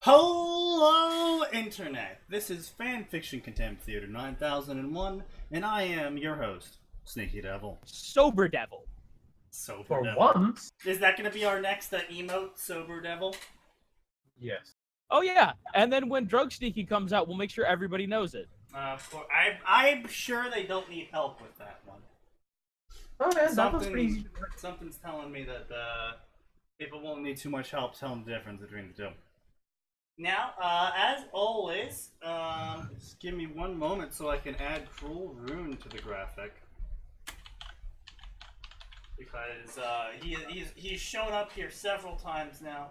Hello, Internet! This is Fanfiction Contempt Theater 9001, and I am your host, SneakyDevil. Sober Devil. Sober For Devil. once? Is that going to be our next emote, Sober Devil? Yes. Oh yeah, and then when Drug Sneaky comes out, we'll make sure everybody knows it. I'm sure they don't need help with that one. Oh man, that was pretty easy. Something's telling me that people won't need too much help telling the difference between the two. Now, as always, just give me one moment so I can add Cruel Rune to the graphic. Because he's shown up here several times now,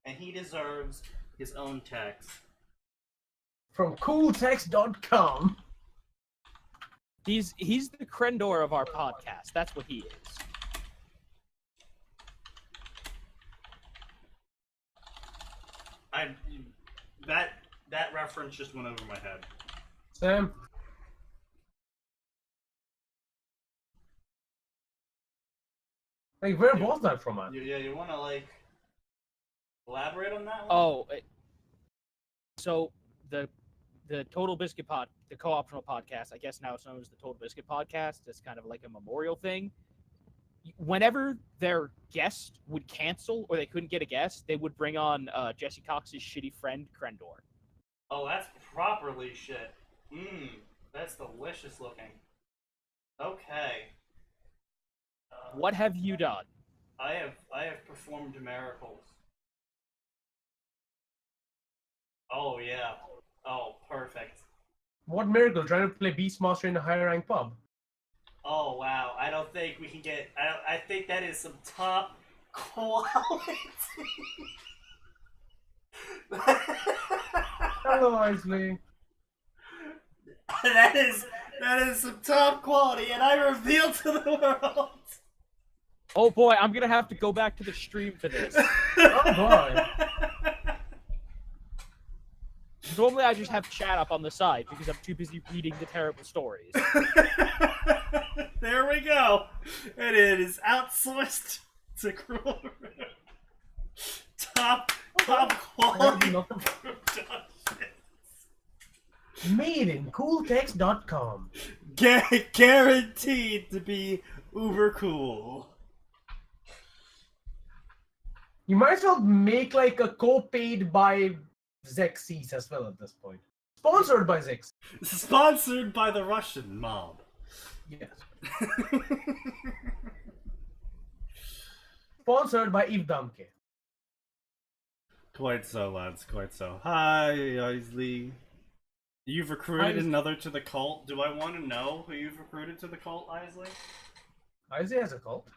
and he deserves his own text. From cooltext.com. He's the Crendor of our podcast. That's what he is. That reference just went over my head. Sam? Like, where was that from, man? You want to, like, elaborate on that one? Oh, so the Total Biscuit the co-optional podcast, I guess now it's known as the Total Biscuit podcast. It's kind of like a memorial thing. Whenever their guest would cancel or they couldn't get a guest, they would bring on Jesse Cox's shitty friend, Crendor. Oh, that's properly shit. That's delicious looking. Okay. What have you done? I have performed miracles. Oh yeah. Oh, perfect. What miracle? Trying to play Beastmaster in a higher rank pub? Oh wow. I don't think we can get. I think that is some top quality. Hello, Isley. That is some top quality, and I reveal to the world. Oh boy, I'm gonna have to go back to the stream for this. Oh boy. Normally I just have chat up on the side because I'm too busy reading the terrible stories. There we go. And it is outsourced to Cruel Rune. Top quality productions. Made in cooltext.com. Guaranteed to be uber cool. You might as well make like a co-paid by Xerxes as well at this point. Sponsored by Xerxes. Sponsored by the Russian mob. Yes. Sponsored by Ivdamke. Quite so, lads, quite so. Hi, Isley. You've recruited another to the cult. Do I want to know who you've recruited to the cult, Isley? Isley has a cult.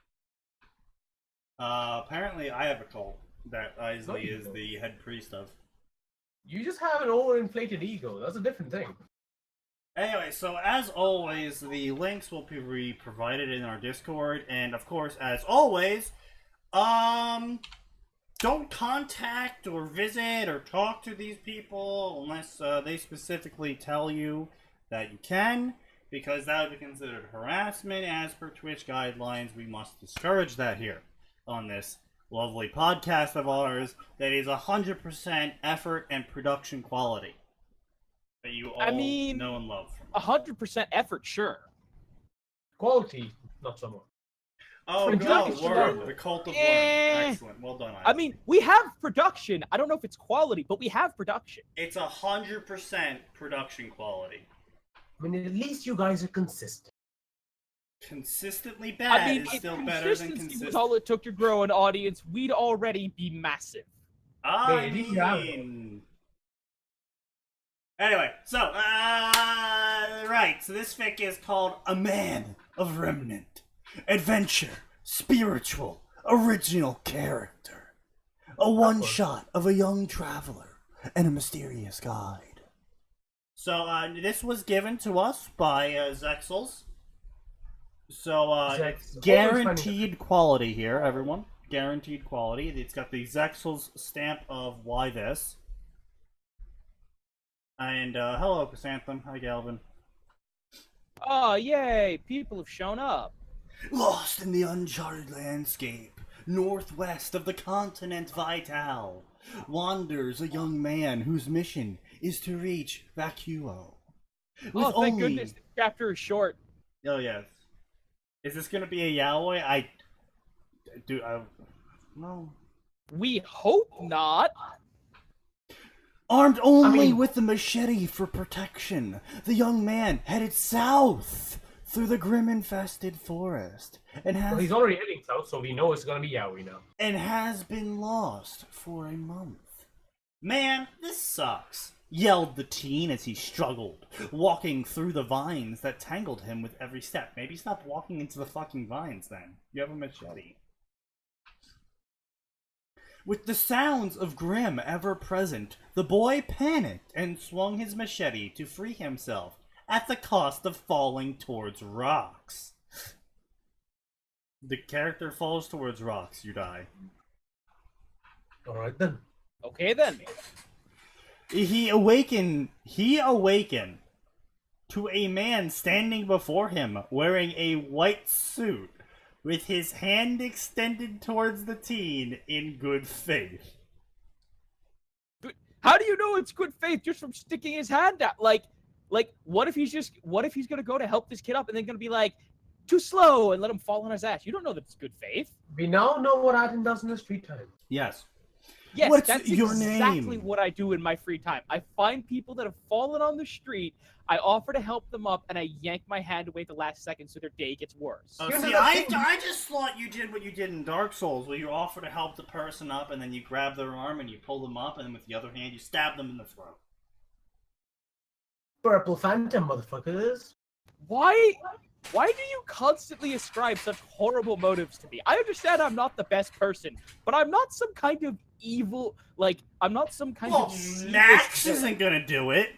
Apparently I have a cult that Isley is the head priest of. You just have an overinflated ego. That's a different thing. Anyway, so as always, the links will be provided in our Discord, and of course, as always, don't contact or visit or talk to these people unless they specifically tell you that you can, because that would be considered harassment. As per Twitch guidelines, we must discourage that here on this lovely podcast of ours that is 100% effort and production quality that you all know and love from. 100% effort, sure. Quality, not so much. Oh, no, word. The cult of Worm. Excellent. Well done, Isaac. I mean, we have production. I don't know if it's quality, but we have production. It's 100% production quality. I mean, at least you guys are consistent. Consistently bad I mean, is if still better than consistency consistent. was all it took to grow an audience, we'd already be massive. I mean... Anyway, so, right, so this fic is called A Man of Remnant. Adventure, spiritual, original character. A one-shot of a young traveler and a mysterious guide. So, this was given to us by Zexels. So, it's guaranteed quality here, everyone. Guaranteed quality. It's got the Zexels stamp of why this. And, hello, Chrysanthemum. Hi, Galvin. Oh, yay! People have shown up. Lost in the uncharted landscape, northwest of the continent Vital, wanders a young man whose mission is to reach Vacuo. Oh, thank goodness the chapter is short. Oh, yes. Is this gonna be a yaoi? No. We hope not. Armed only with the machete for protection, the young man headed south through the grim-infested forest and has... Well, he's already heading south, so we know it's gonna be yaoi now. And has been lost for a month. Man, this sucks, yelled the teen as he struggled, walking through the vines that tangled him with every step. Maybe stop walking into the fucking vines then. You have a machete. With the sounds of Grim ever present, the boy panicked and swung his machete to free himself at the cost of falling towards rocks. The character falls towards rocks, you die. Alright then. Okay then. He awakened to a man standing before him wearing a white suit, with his hand extended towards the teen in good faith. How do you know it's good faith just from sticking his hand out? Like, what if he's gonna go to help this kid up and then gonna be like, too slow, and let him fall on his ass? You don't know that it's good faith. We now know what Atin does in his free time. Yes. Yes, What's that's your exactly name? what I do in my free time. I find people that have fallen on the street, I offer to help them up, and I yank my hand away at the last second so their day gets worse. Oh, You know see, that I thing- just thought you did what you did in Dark Souls, where you offer to help the person up, and then you grab their arm and you pull them up, and then with the other hand you stab them in the throat. Purple Phantom, motherfuckers. Why do you constantly ascribe such horrible motives to me? I understand I'm not the best person, but I'm not some kind of evil, I'm not some kind Well, of seamless Max villain. isn't gonna do it.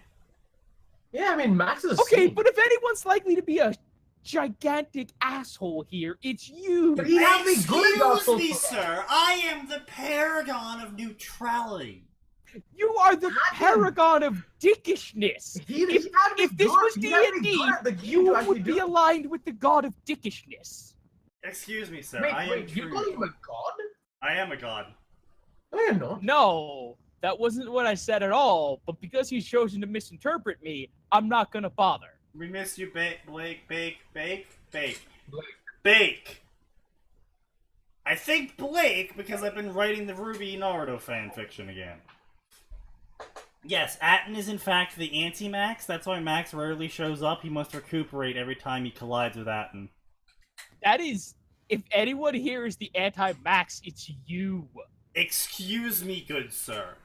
Yeah, I mean, Max is a Okay, saint. but if anyone's likely to be a gigantic asshole here, it's you. But he has me good Dark Excuse Souls me, for that. sir. I am the paragon of neutrality. You are the Not him. paragon of dickishness. He If had me this good. was He had me D&D, good at the game you to actually would be do it. aligned with the god of dickishness. Excuse me, sir. Wait, I am you true. call him a god? I am a god. No, you're not. No, that wasn't what I said at all, but because he's chosen to misinterpret me, I'm not gonna bother. We miss you, Blake. Bake. Blake. Bake. I think Blake, because I've been writing the Ruby Naruto fanfiction again. Yes, Atin is in fact the anti-Max. That's why Max rarely shows up. He must recuperate every time he collides with Atin. That is, if anyone here is the anti-Max, it's you. Excuse me, good sir.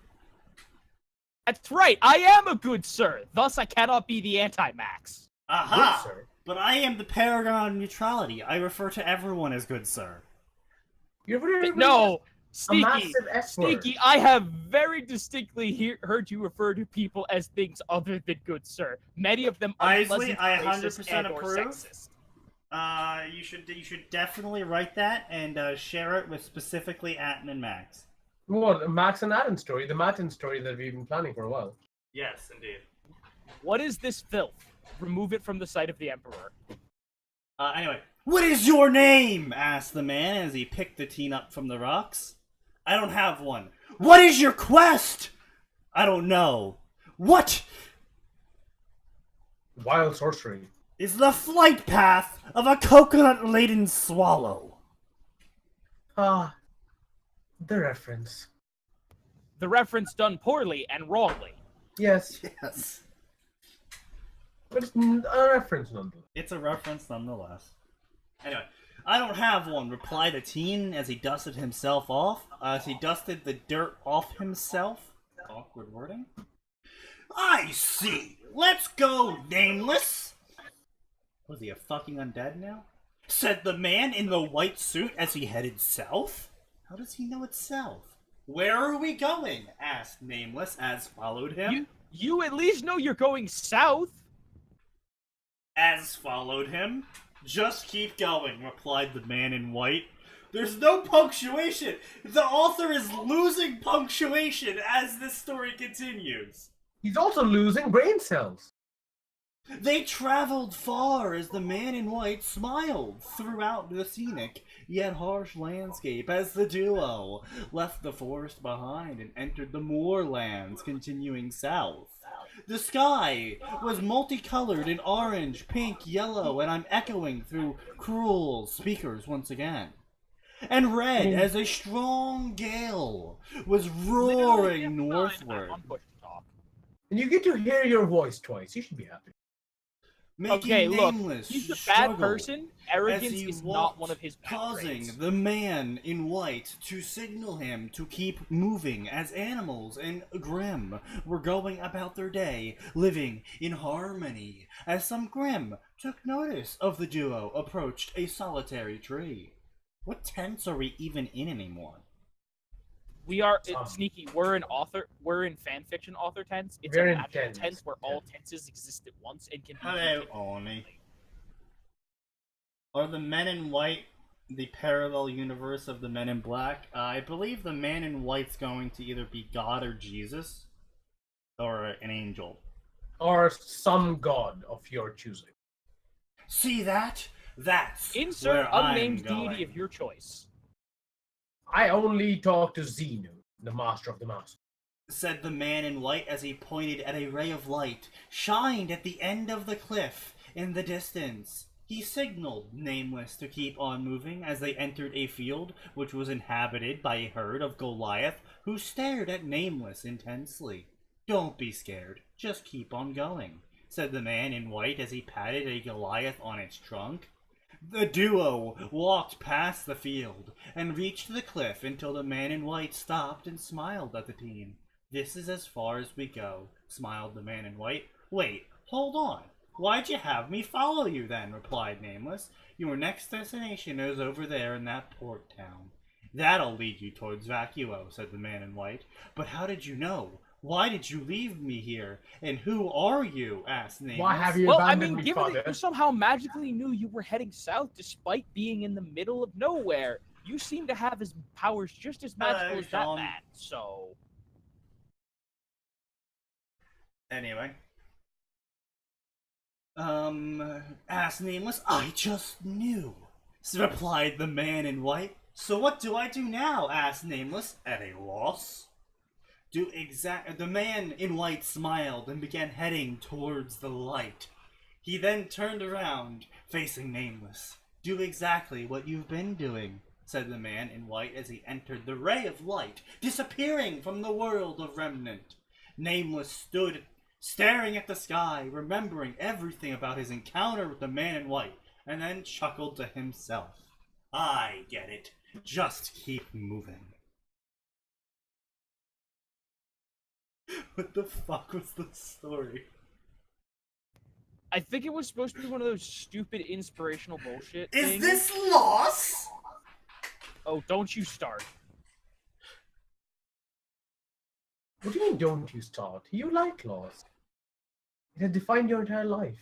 That's right, I am a good sir, thus I cannot be the anti-Max. Aha! Good, sir. But I am the paragon of neutrality. I refer to everyone as good sir. You're very No, a Sneaky, massive S word. Sneaky, I have very distinctly heard you refer to people as things other than good sir. Many of them Isley, unpleasant, I racist, 100% and or approve. sexist. You should definitely write that and share it with specifically Atin and Max. What, Max and Atin story, the Matin story that we've been planning for a while. Yes, indeed. What is this filth? Remove it from the sight of the Emperor. Anyway, what is your name? Asked the man as he picked the teen up from the rocks. I don't have one. What is your quest? I don't know. What Wild sorcery. is the flight path of a coconut-laden swallow? Ah, the reference. The reference done poorly and wrongly. Yes, Yes. but it's a reference nonetheless. It's a reference nonetheless. Anyway, I don't have one, replied the teen as he dusted himself off. As he dusted the dirt off himself. Awkward wording. I see. Let's go, nameless. Was he a fucking undead now? Said the man in the white suit as he headed south. How does he know it's south? Where are we going? Asked Nameless as followed him. You at least know you're going south. As followed him. Just keep going, replied the man in white. There's no punctuation. The author is losing punctuation as this story continues. He's also losing brain cells. They traveled far as the man in white smiled throughout the scenic yet harsh landscape as the duo left the forest behind and entered the moorlands, continuing south. The sky was multicolored in orange, pink, yellow, and I'm echoing through cruel speakers once again. And red as a strong gale was roaring northward, I'm push to talk. And you get to hear your voice twice. You should be happy. making Okay, look, Nameless he's a bad struggle person. as Arrogance he is not walked, one of his bad causing traits. the man in white to signal him to keep moving as animals and Grimm were going about their day, living in harmony, as some Grimm took notice of the duo approached a solitary tree. What tents are we even in anymore? We are Sneaky. We're in fanfiction author tents. It's We're a in magical tents. tent where all tenses exist at once and can be Hello, continued. Oni. Are the men in white the parallel universe of the men in black? I believe the man in white's going to either be God or Jesus, or an angel. Or some god of your choosing. See that? That's Insert where unnamed I'm going, deity of your choice. I only talk to Xenu, the master of the master. said the man in white as he pointed at a ray of light shined at the end of the cliff in the distance. He signaled Nameless to keep on moving as they entered a field which was inhabited by a herd of Goliath who stared at Nameless intensely. Don't be scared, just keep on going, said the man in white as he patted a Goliath on its trunk. The duo walked past the field and reached the cliff until the man in white stopped and smiled at the team. This is as far as we go, smiled the man in white. Wait, hold on. Why'd you have me follow you then? Replied Nameless. Your next destination is over there in that port town. That'll lead you towards Vacuo, said the man in white. But how did you know? Why did you leave me here? And who are you? Asked Nameless. Why have you Well, I abandoned mean, me, given father? that you somehow magically knew you were heading south despite being in the middle of nowhere, you seem to have his powers just as magical as that Sean. man, so... Anyway. Asked Nameless. I just knew, replied the man in white. So what do I do now? Asked Nameless, at a loss. The man in white smiled and began heading towards the light. He then turned around, facing Nameless. Do exactly what you've been doing, said the man in white as he entered the ray of light, disappearing from the world of Remnant. Nameless stood staring at the sky, remembering everything about his encounter with the man in white, and then chuckled to himself. I get it. Just keep moving. What the fuck was the story? I think it was supposed to be one of those stupid inspirational bullshit Is things. this loss? Oh, don't you start. What do you mean, don't you start? You like laws. It has defined your entire life.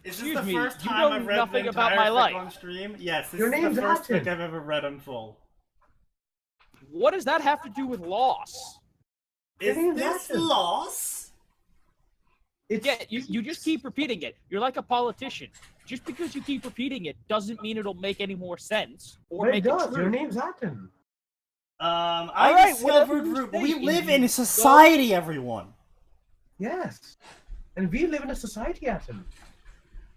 Is this Excuse the me, first you time know I've read nothing the about entire my fic life. on stream? Yes, this Your is name's the first Atin. fic I've ever read in full. What does that have to do with loss? Is name's this Atin. loss? It's, Yeah, you just keep repeating it. You're like a politician. Just because you keep repeating it doesn't mean it'll make any more sense or but it make does. it true. Your name's Atin. I Alright, whatever discovered you say, we live in Indy. a society, everyone. Yes. And we live in a society, Atin.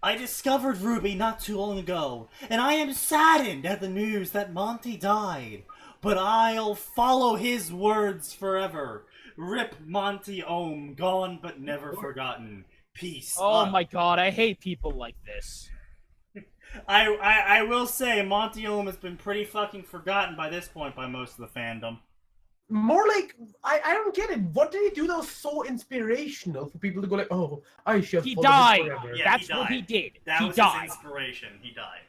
I discovered Ruby not too long ago, and I am saddened at the news that Monty died. But I'll follow his words forever. Rip Monty Ohm, gone but never forgotten. Peace. Oh my god, I hate people like this. I will say Monty Ohm has been pretty fucking forgotten by this point by most of the fandom. More like, I don't get it. What did he do that was so inspirational for people to go like, oh, I shall He follow died. this forever. Yeah, That's he what he died. did. That He was died. his inspiration. He died.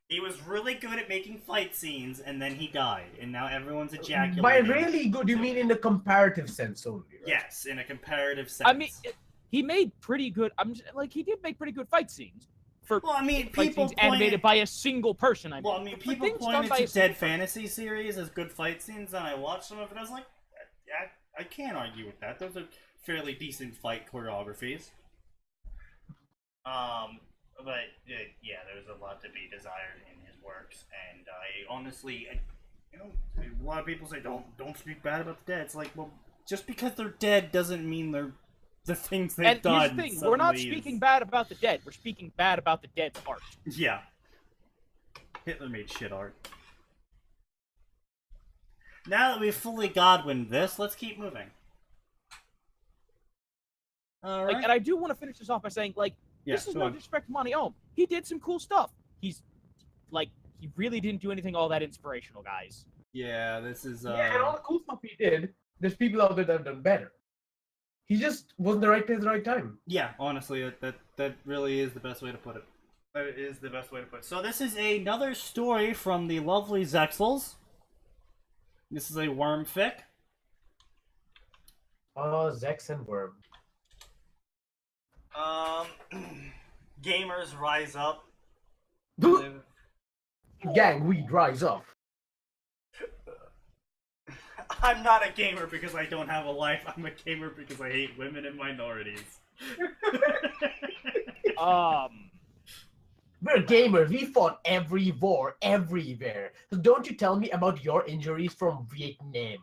He was really good at making fight scenes, and then he died, and now everyone's ejaculating. By really good, you mean in a comparative sense only, right? Yes, in a comparative sense. I mean, he made pretty good. He did make pretty good fight scenes. For well, I mean, fight people scenes animated by a single person. Well, I mean, For people things done pointed by to a single Dead Fantasy series as good fight scenes, and I watched some of it. I was like, I can't argue with that. Those are fairly decent fight choreographies. But yeah, there's a lot to be desired in his works, and I honestly, you know, a lot of people say don't speak bad about the dead. It's like, well, just because they're dead doesn't mean they're the things they've And done. here's the thing: we're not suddenly speaking bad about the dead. We're speaking bad about the dead's art. Yeah. Hitler made shit art. Now that we've fully Godwined this, let's keep moving. Alright. Like, and I do want to finish this off by saying, like, this is no disrespect to Monty Ohm. He did some cool stuff. He's, like, he really didn't do anything all that inspirational, guys. Yeah, this is, Yeah, and all the cool stuff he did, there's people out there that have done better. He just wasn't the right place at the right time. Yeah, honestly, that really is the best way to put it. That is the best way to put it. So this is another story from the lovely Zexels. This is a worm fic. Oh, Zex and Worm. Gamers rise up. Gang, weed, rise up. I'm not a gamer because I don't have a life. I'm a gamer because I hate women and minorities. We're gamers. We fought every war, everywhere. So don't you tell me about your injuries from Vietnam.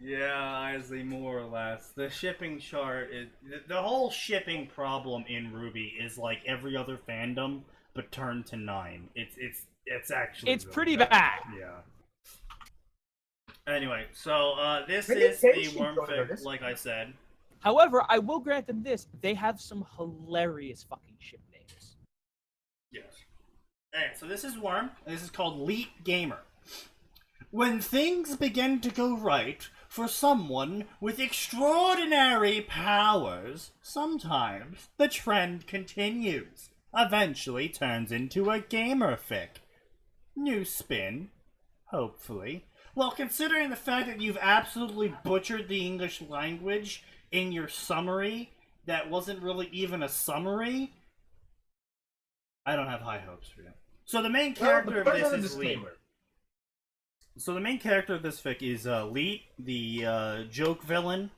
Yeah, honestly, more or less. The shipping chart is... The whole shipping problem in RWBY is like every other fandom, but turned to 9. It's actually... It's really pretty bad. Yeah. Anyway, so, this Really is the tension worm going on fic, this. like I said. However, I will grant them this: they have some hilarious fucking ship names. Yes. Alright, so this is Worm. This is called Leet Gamer. When things begin to go right for someone with extraordinary powers, sometimes the trend continues. Eventually turns into a gamer fic. New spin, hopefully. Well, considering the fact that you've absolutely butchered the English language in your summary, that wasn't really even a summary, I don't have high hopes for you. So the main character of this is Lee. So the main character of this fic is Lee, the joke villain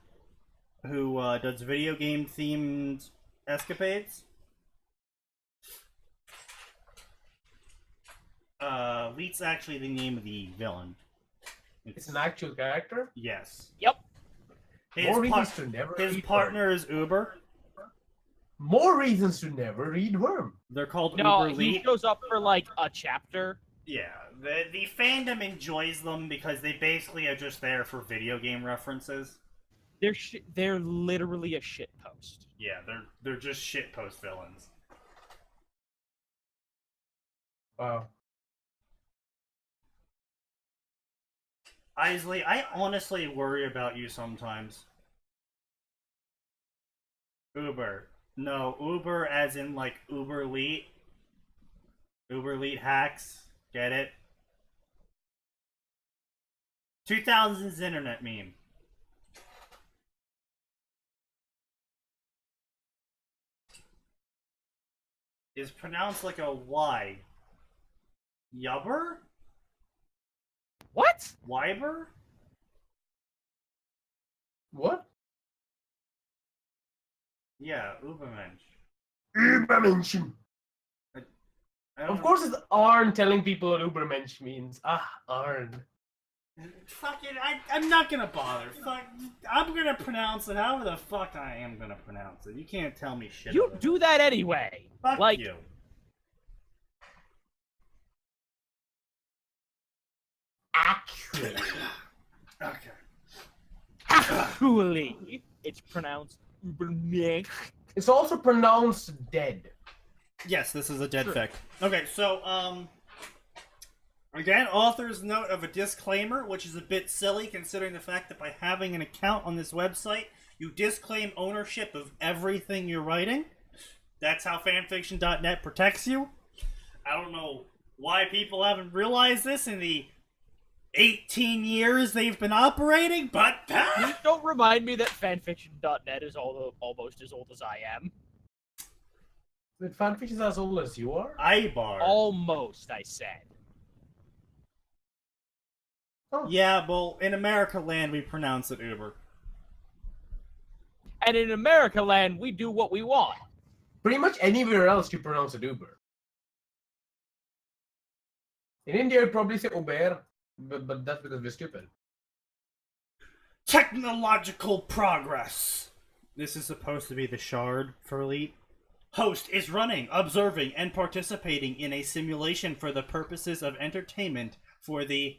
who does video game themed escapades. Leet's actually the name of the villain. It's an actual character? Yes. Yep. More reasons to never his read partner is Uber. More reasons to never read Worm. They're called No, Uber he Leet. shows up for like a chapter. Yeah, the fandom enjoys them because they basically are just there for video game references. They're literally a shit post. Yeah, they're just shitpost villains. Wow. Isley, I honestly worry about you sometimes. Uber. No, Uber as in like Uber Leet. Uber Leet hacks. Get it? 2000s internet meme. Is pronounced like a Y. Yubber? What? Wyber? What? Yeah, Ubermensch. Übermenschen. I don't Of know. course it's Arn telling people what Ubermensch means. Ah, Arn. Fuck it, I'm not gonna bother. Fuck, I'm gonna pronounce it however the fuck I am gonna pronounce it. You can't tell me shit. You about do it. that anyway. Fuck like, you. Actually. Okay. Actually, it's pronounced Ubermensch. It's also pronounced dead. Yes, this is a dead Sure. fic. Okay, so, again, author's note of a disclaimer, which is a bit silly considering the fact that by having an account on this website, you disclaim ownership of everything you're writing. That's how fanfiction.net protects you. I don't know why people haven't realized this in the 18 years they've been operating, but Please don't remind me that fanfiction.net is almost as old as I am. The fanfiction is as old as you are? Ibar. Almost, I said. Oh. Yeah, well, in America land, we pronounce it Uber. And in America land, we do what we want. Pretty much anywhere else you pronounce it Uber. In India, you'd probably say Uber, but that's because we're stupid. Technological progress. This is supposed to be the shard for Elite. Host is running, observing, and participating in a simulation for the purposes of entertainment for the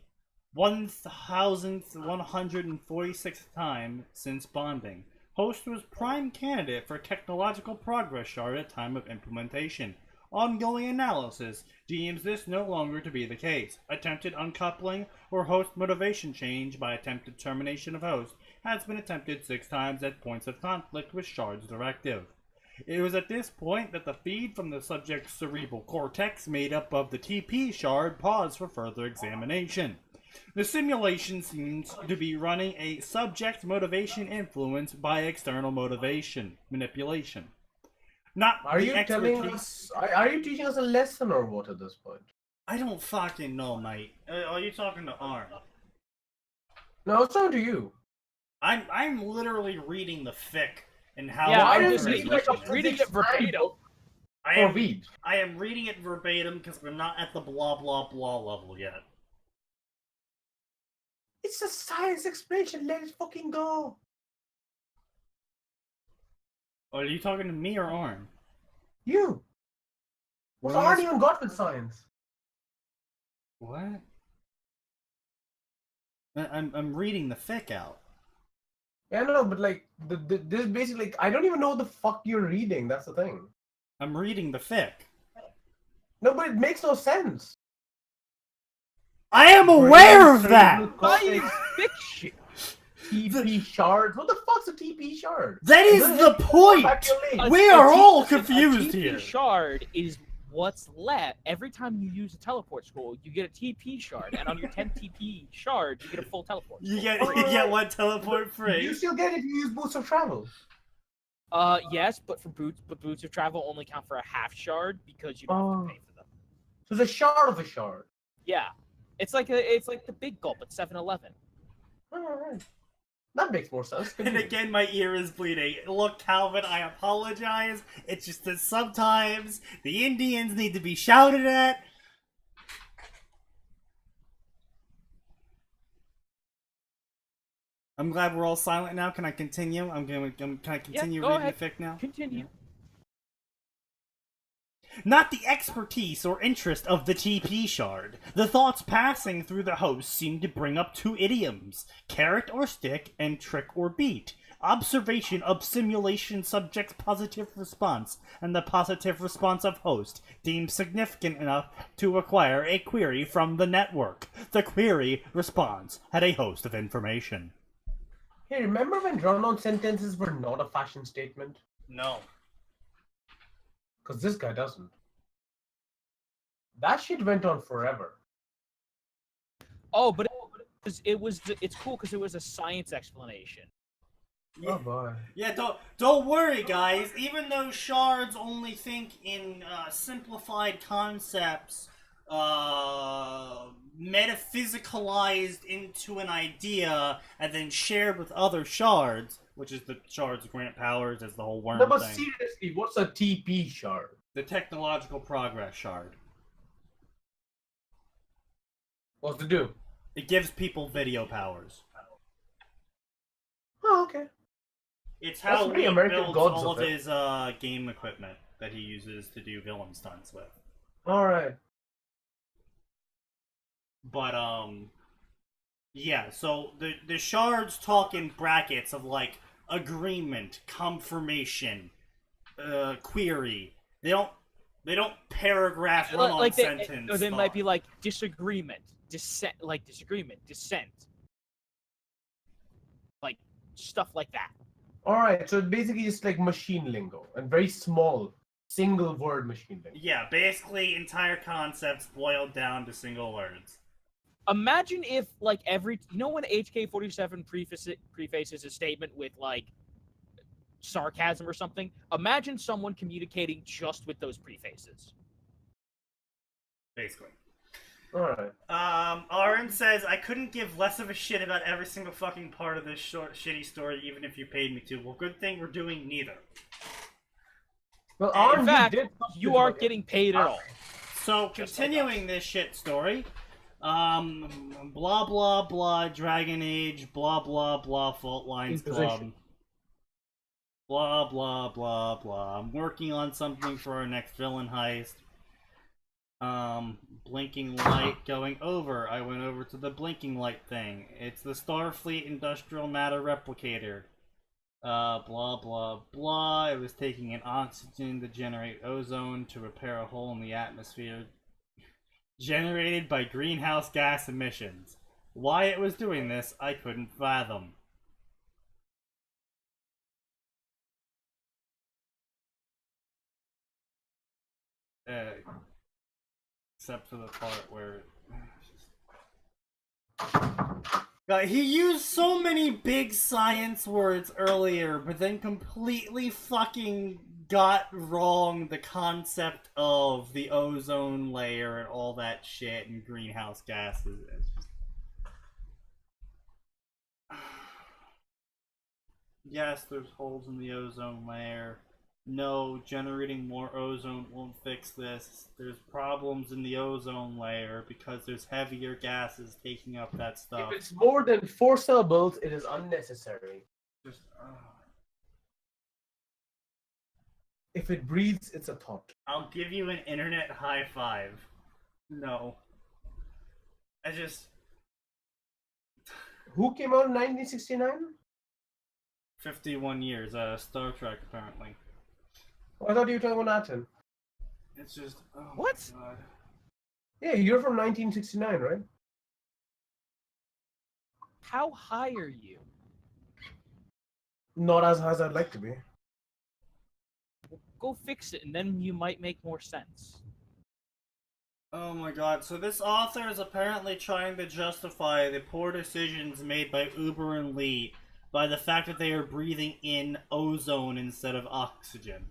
1,146th time since bonding. Host was prime candidate for technological progress shard at time of implementation. Ongoing analysis deems this no longer to be the case. Attempted uncoupling or host motivation change by attempted termination of host has been attempted 6 times at points of conflict with shard's directive. It was at this point that the feed from the subject's cerebral cortex made up of the TP shard paused for further examination. The simulation seems to be running a subject motivation influenced by external motivation manipulation. Not Are the you expertise. telling us? Are you teaching us a lesson or what at this point? I don't fucking know, mate. Are you talking to Arn? No, it's not to you. I'm literally reading the fic and how. Yeah, Why I'm does just it reading, like a reading it physics verbatim. handbook I for am, weed? I am reading it verbatim because we're not at the blah blah blah level yet. It's a science explanation. Let it fucking go. Are you talking to me or Arn? You. What's Well, Arn even got with science? What? I'm reading the fic out. Yeah, no, but like this basically, I don't even know what the fuck you're reading. That's the thing. I'm reading the fic. No, but it makes no sense. I am aware of that! Science fiction. TP shard. What the fuck's a TP shard? That is the point! We are all confused a TP here. Shard is what's left. Every time you use a teleport scroll, you get a TP shard, and on your 10th TP shard, you get a full teleport. You get one teleport free. You still get it if you use boots of travel. Yes, but boots of travel only count for a half shard because you don't have to pay for them. So the shard of a shard. Yeah, it's like the big gulp at 7-Eleven. Alright. That makes more sense. And again, my ear is bleeding. Look, Calvin, I apologize. It's just that sometimes the Indians need to be shouted at. I'm glad we're all silent now. Can I continue? Can I continue go reading ahead. the fic now? Continue. Not the expertise or interest of the TP shard. The thoughts passing through the host seem to bring up 2 idioms, carrot or stick and trick or beat. Observation of simulation subject's positive response and the positive response of host deemed significant enough to require a query from the network. The query response had a host of information. Hey, remember when run-on sentences were not a fashion statement? No. Because this guy doesn't. That shit went on forever. Oh, but it's cool because it was a science explanation. Yeah. Oh boy. Yeah, don't worry, guys. Even though shards only think in simplified concepts, metaphysicalized into an idea and then shared with other shards, which is the shards grant powers as the whole worm No, but thing. seriously, what's a TP shard? The technological progress shard. What's to do? It gives people video powers. Oh, okay. It's That's how pretty he American builds Gods all of of it. his game equipment that he uses to do villain stunts with. Alright. But yeah, so the shards talk in brackets of like agreement, confirmation, query. They don't paragraph run on sentence. Or they might be like disagreement, dissent, dissent, like stuff like that. Alright, so it's basically just like machine lingo and very small, single word machine lingo. Yeah, basically entire concepts boiled down to single words. Imagine if like when HK47 prefaces a statement with like sarcasm or something. Imagine someone communicating just with those prefaces. Basically. Alright. Aaron says, I couldn't give less of a shit about every single fucking part of this shitty story, even if you paid me to. Well, good thing we're doing neither. Well, In Aaron, fact, did you aren't getting paid at all. So, continuing this shit story, blah blah blah, Dragon Age, blah blah blah, Fault Lines Club, blah blah blah blah. I'm working on something for our next villain heist. Blinking light going over. I went over to the blinking light thing. It's the Starfleet Industrial Matter Replicator. Blah blah blah. It was taking in oxygen to generate ozone to repair a hole in the atmosphere generated by greenhouse gas emissions. Why it was doing this, I couldn't fathom. Except for the part where he used so many big science words earlier, but then completely fucking got wrong the concept of the ozone layer and all that shit and greenhouse gases. It's just... Yes, there's holes in the ozone layer. No, generating more ozone won't fix this. There's problems in the ozone layer because there's heavier gases taking up that stuff. If it's more than 4 syllables, it is unnecessary. Just, If it breathes, it's a thought. I'll give you an internet high five. No. I just... Who came out in 1969? 51 years, Star Trek, apparently. Oh, I thought you were talking about Atin. It's just... Oh What? my God. Yeah, you're from 1969, right? How high are you? Not as high as I'd like to be. Go fix it, and then you might make more sense. Oh my god, so this author is apparently trying to justify the poor decisions made by Uber and Lee by the fact that they are breathing in ozone instead of oxygen.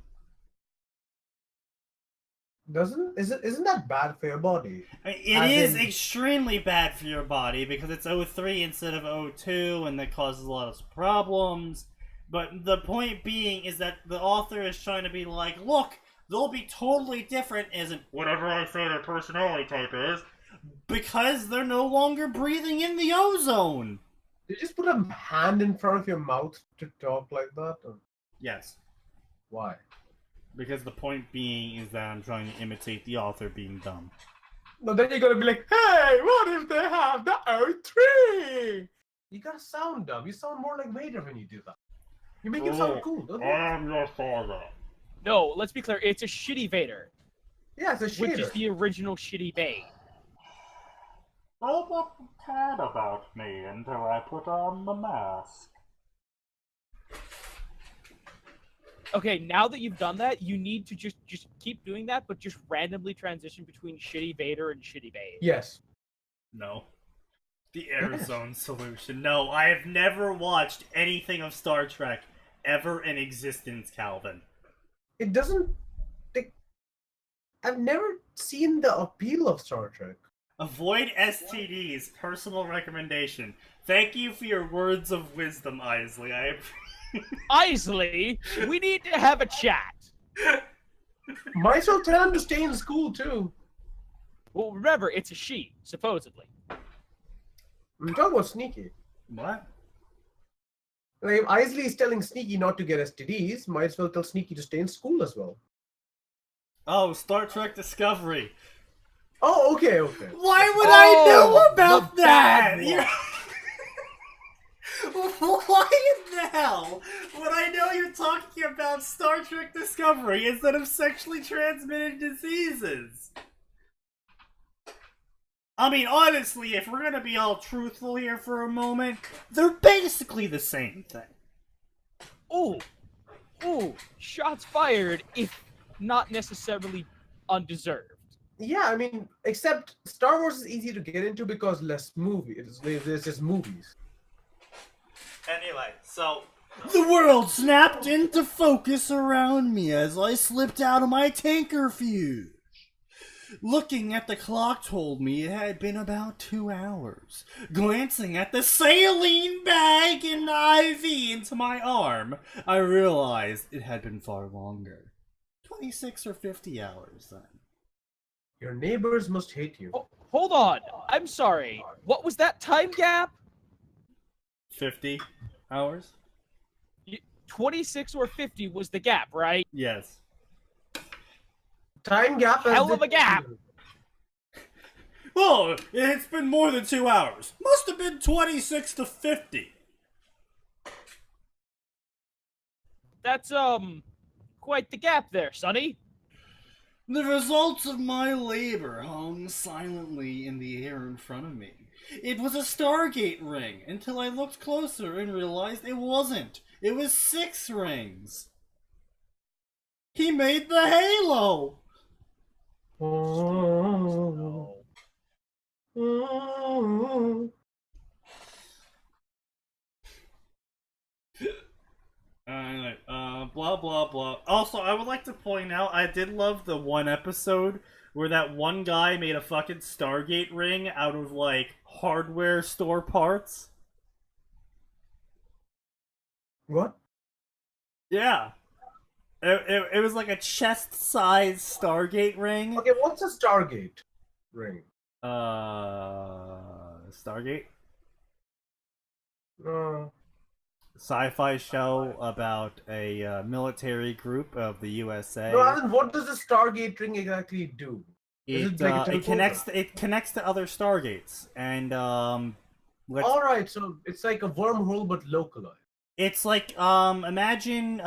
Isn't that bad for your body? It is extremely bad for your body because it's O3 instead of O2 and that causes a lot of problems. But the point being is that the author is trying to be like, look, they'll be totally different isn't whatever I say their personality type is because they're no longer breathing in the ozone. Did you just put a hand in front of your mouth to talk like that? Or Yes. why? Because the point being is that I'm trying to imitate the author being dumb. No, then you're gonna be like, hey, what if they have the O3? You gotta sound dumb. You sound more like Vader when you do that. You make it sound cool, don't you? I am your father. No, let's be clear. It's a shitty Vader, Yeah, it's a which shader. is the original shitty Bane. Nobody cared about me until I put on the mask. Okay, now that you've done that, you need to just keep doing that, but just randomly transition between shitty Vader and shitty Bane. Yes. No. The Arizona solution. No, I have never watched anything of Star Trek ever in existence, Calvin. It doesn't... I've never seen the appeal of Star Trek. Avoid STDs. Personal recommendation. Thank you for your words of wisdom, Isley. Isley, we need to have a chat. Might as well tell him to stay in school, too. Well, remember, it's a she, supposedly. I'm talking about Sneaky. What? Like, if Isley is telling Sneaky not to get STDs, might as well tell Sneaky to stay in school as well. Oh, Star Trek Discovery. Oh, okay. Why would I know about the that? bad one. Why in the hell would I know you're talking about Star Trek Discovery instead of sexually transmitted diseases? I mean, honestly, if we're gonna be all truthful here for a moment, they're basically the same thing. Ooh, shots fired, if not necessarily undeserved. Yeah, I mean, except Star Wars is easy to get into because less movies. There's just movies. Anyway, so... The world snapped into focus around me as I slipped out of my tanker fuse. Looking at the clock told me it had been about 2 hours. Glancing at the saline bag and IV into my arm, I realized it had been far longer. 26 or 50 hours then. Your neighbors must hate you. Oh, hold on. I'm sorry. What was that time gap? 50 hours? 26 or 50 was the gap, right? Yes. Time gap. Hell of a gap. Well, it's been more than 2 hours. Must have been 26 to 50. That's, quite the gap there, Sonny. The results of my labor hung silently in the air in front of me. It was a Stargate ring until I looked closer and realized it wasn't. It was 6 rings. He made the halo. Oh. Blah blah blah. Also, I would like to point out, I did love the one episode where that one guy made a fucking Stargate ring out of, like, hardware store parts. What? Yeah. It was like a chest-sized Stargate ring. Okay, what's a Stargate ring? Stargate? Uh, Sci-fi show about a military group of the USA. no, Alan, what does a Stargate ring exactly do? Is It, it like a it teleporter? connects to other Stargates, and All right, so it's like a wormhole but localized. it's like imagine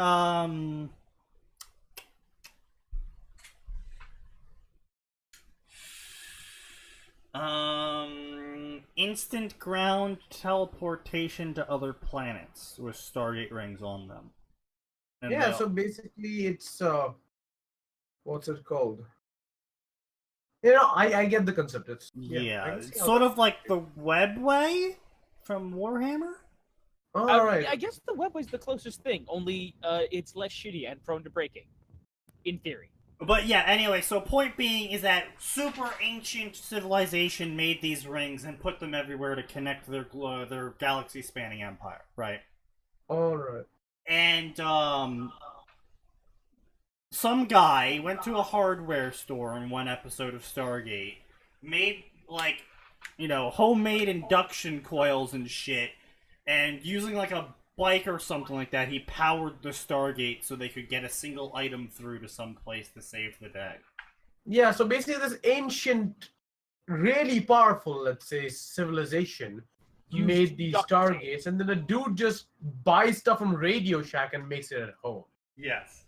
instant ground teleportation to other planets with Stargate rings on them. And Yeah, they'll- so basically it's what's it called? You know, I get the concept. It's I yeah, can see it's how sort that- of like the webway from Warhammer. All right. I guess the webway's the closest thing, only it's less shitty and prone to breaking. In theory. But yeah, anyway, so point being is that super ancient civilization made these rings and put them everywhere to connect their galaxy-spanning empire, right? All right. And some guy went to a hardware store in one episode of Stargate, made, like, you know, homemade induction coils and shit, and using like a bike or something like that, he powered the Stargate so they could get a single item through to some place to save the day. Yeah, so basically this ancient, really powerful, let's say, civilization Used made these duct tape. Stargates, and then a dude just buys stuff from Radio Shack and makes it at home. Yes.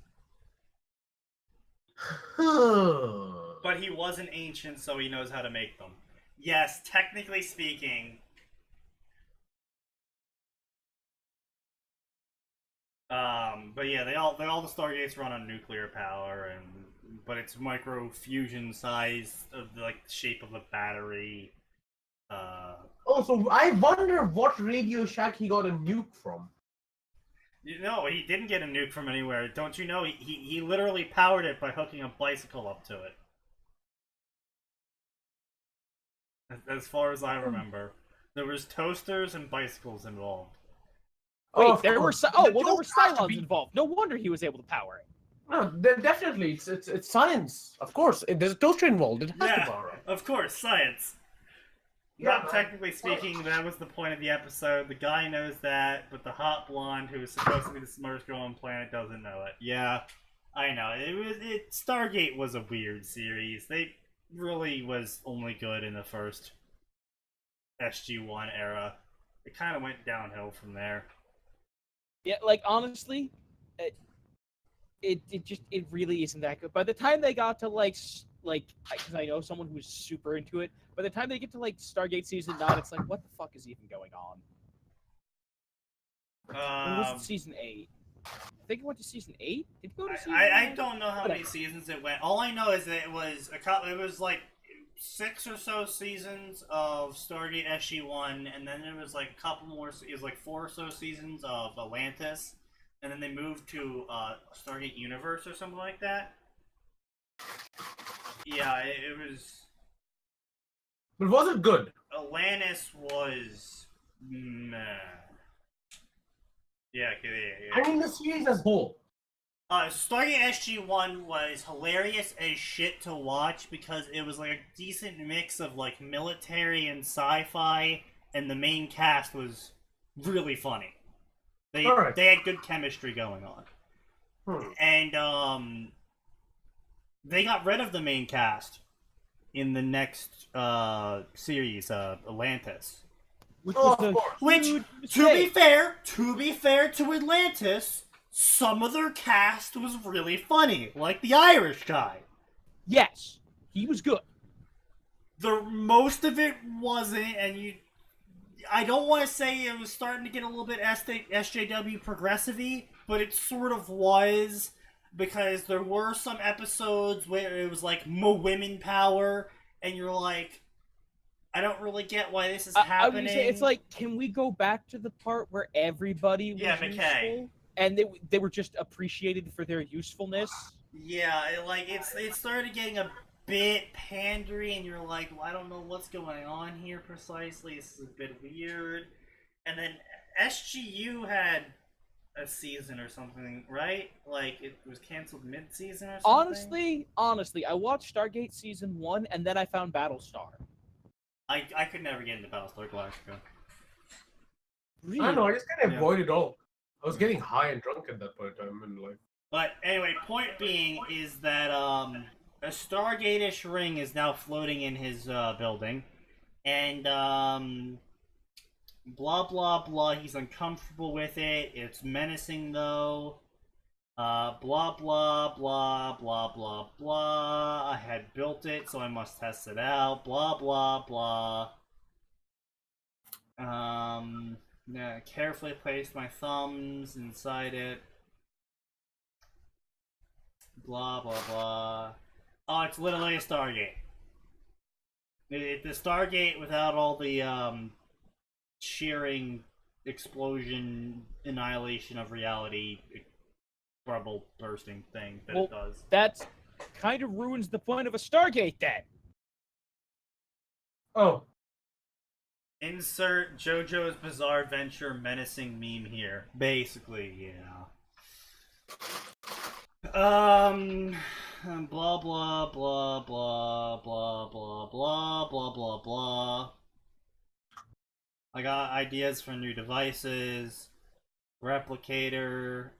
But But he wasn't ancient, so he knows how to make them. Yes, technically speaking. But yeah, they all the Stargates run on nuclear power, but it's micro fusion size of like the shape of a battery. also, I wonder what Radio Shack he got a nuke from. You know, he didn't get a nuke from anywhere. Don't you know? He literally powered it by hooking a bicycle up to it. As far as I remember, there was toasters and bicycles involved. Wait, of there were course. there were Don't have to Cylons be- involved. No wonder he was able to power it. No, definitely, it's science. Of course, there's a toaster involved. It has to Yeah, power it. of course, science. Yeah, But technically speaking, that was the point of the episode. The guy knows that, but the hot blonde who is supposed to be the smartest girl on the planet doesn't know it. Yeah, I know. Stargate was a weird series. They really was only good in the first SG-1 era. It kind of went downhill from there. Yeah, like honestly, it really isn't that good. By the time they got to because I know someone who's super into it. By the time they get to like Stargate season 9, it's like, what the fuck is even going on? Or was it season 8? I think it went to season 8. Did it go to season? I 8? don't know how many seasons it went. All I know is that it was like 6 or so seasons of Stargate SG-1, and then there was like a couple more. It was like 4 or so seasons of Atlantis, and then they moved to Stargate Universe or something like that. Yeah, it was. But was it good? Atlantis was. Meh. Yeah. I mean, the series as whole. Stargate SG-1 was hilarious as shit to watch because it was like a decent mix of like military and sci-fi, and the main cast was really funny. They had good chemistry going on. And they got rid of the main cast in the next series, Atlantis. Which To be fair to Atlantis, some of their cast was really funny, like the Irish guy. Yes, he was good. Most of it wasn't, and I don't want to say it was starting to get a little bit SJW progressive-y, but it sort of was, because there were some episodes where it was like women power, and you're like, I don't really get why this is happening. I would say it's like, can we go back to the part where everybody was useful? And they were just appreciated for their usefulness? Yeah, it started getting a bit pandery, and you're like, well, I don't know what's going on here precisely. This is a bit weird. And then SGU had a season or something, right? Like, it was canceled mid-season or something? Honestly, I watched Stargate Season 1, and then I found Battlestar. I could never get into Battlestar Galactica. Really? I don't know, I just kind of avoided it all. I was getting high and drunk at that point in time in life. But anyway, point being is that a Stargate-ish ring is now floating in his building, and blah blah blah. He's uncomfortable with it. It's menacing though. Blah blah blah blah blah blah. I had built it, so I must test it out. Blah blah blah. Yeah, carefully placed my thumbs inside it. Blah blah blah. Oh, it's literally a Stargate. It's the Stargate without all the shearing, explosion, annihilation of reality, bubble bursting thing that it does. That kind of ruins the point of a Stargate then. Oh. Insert JoJo's Bizarre Adventure menacing meme here. Basically, yeah. Blah blah blah blah blah blah blah blah blah blah. I got ideas for new devices. Replicator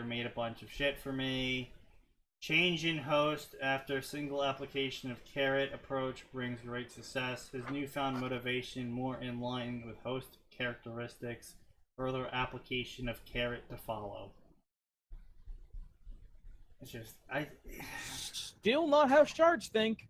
made a bunch of shit for me. Change in host after a single application of carrot approach brings great success. His newfound motivation more in line with host characteristics. Further application of carrot to follow. It's just still not how sharks think.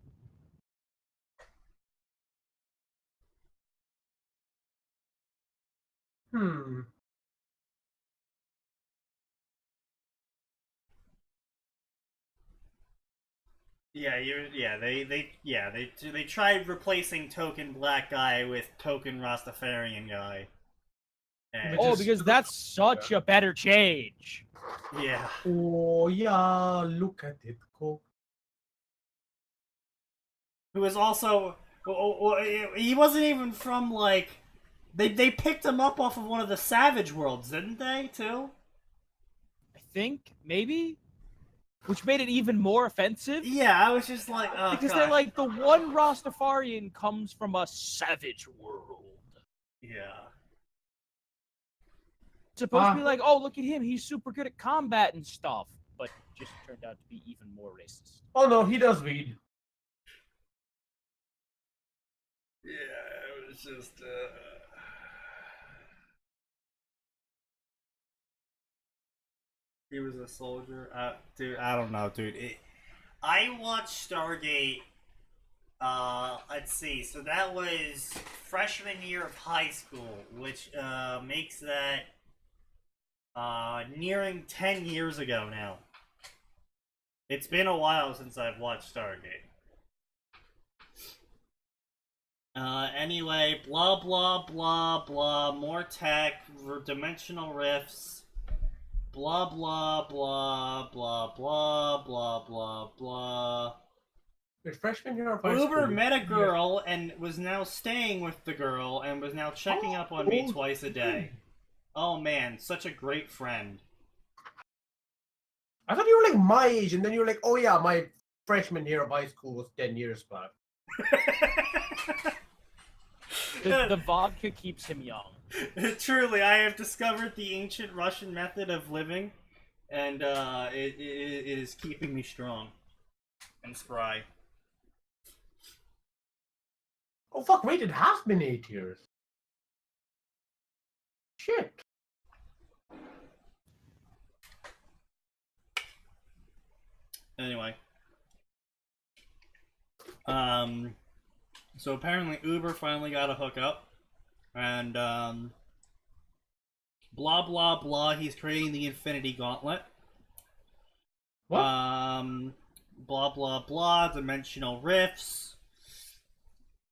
They tried replacing token black guy with token Rastafarian guy. And because that's such a better change. Yeah. Oh yeah, look at it go. Who was also he wasn't even from like they picked him up off of one of the Savage Worlds, didn't they, too? I think maybe. Which made it even more offensive. Yeah, I was just like, oh, because they're like, the one Rastafarian comes from a savage world. Yeah. It's supposed to be like, oh, look at him, he's super good at combat and stuff, but just turned out to be even more racist. Oh no, he does weed. Yeah, it was just. He was a soldier. Dude, I don't know, dude. I watched Stargate. Let's see. So that was freshman year of high school, which makes that nearing 10 years ago now. It's been a while since I've watched Stargate. Anyway, blah blah blah blah. More tech, dimensional rifts. blah blah blah blah blah blah blah blah. Your freshman year of high Uber school, met a girl and was now staying with the girl and was now checking up on me twice a day. Oh man, such a great friend. I thought you were like my age, and then you were like, oh yeah, my freshman year of high school was 10 years back. The vodka keeps him young. Truly, I have discovered the ancient Russian method of living, and it is keeping me strong and spry. Oh fuck, wait, it has been 8 years. Shit. Anyway. So apparently Uber finally got a hookup, and blah blah blah, he's creating the Infinity Gauntlet. What? Blah blah blah, dimensional rifts.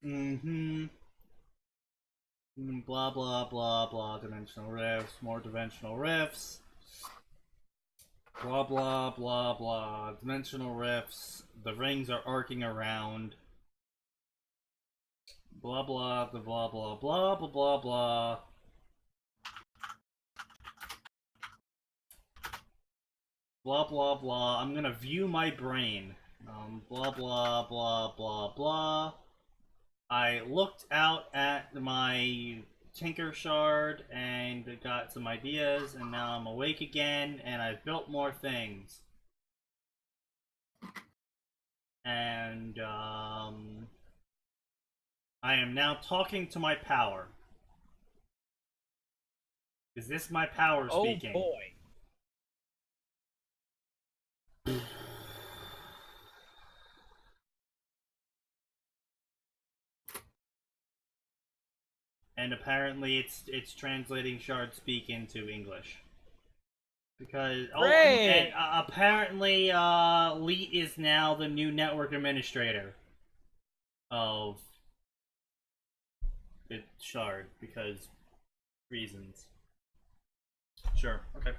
Blah blah blah blah, dimensional rifts, more dimensional rifts. Blah blah blah blah, dimensional rifts. The rings are arcing around. Blah blah blah blah blah blah blah blah blah. Blah blah blah. I'm gonna view my brain. Blah blah blah blah blah. I looked out at my Tinker Shard and got some ideas, and now I'm awake again, and I've built more things. And I am now talking to my power. Is this my power speaking? Oh boy. And apparently it's translating Shard speak into English. Because and apparently Lee is now the new network administrator of Shard because reasons. Sure, okay.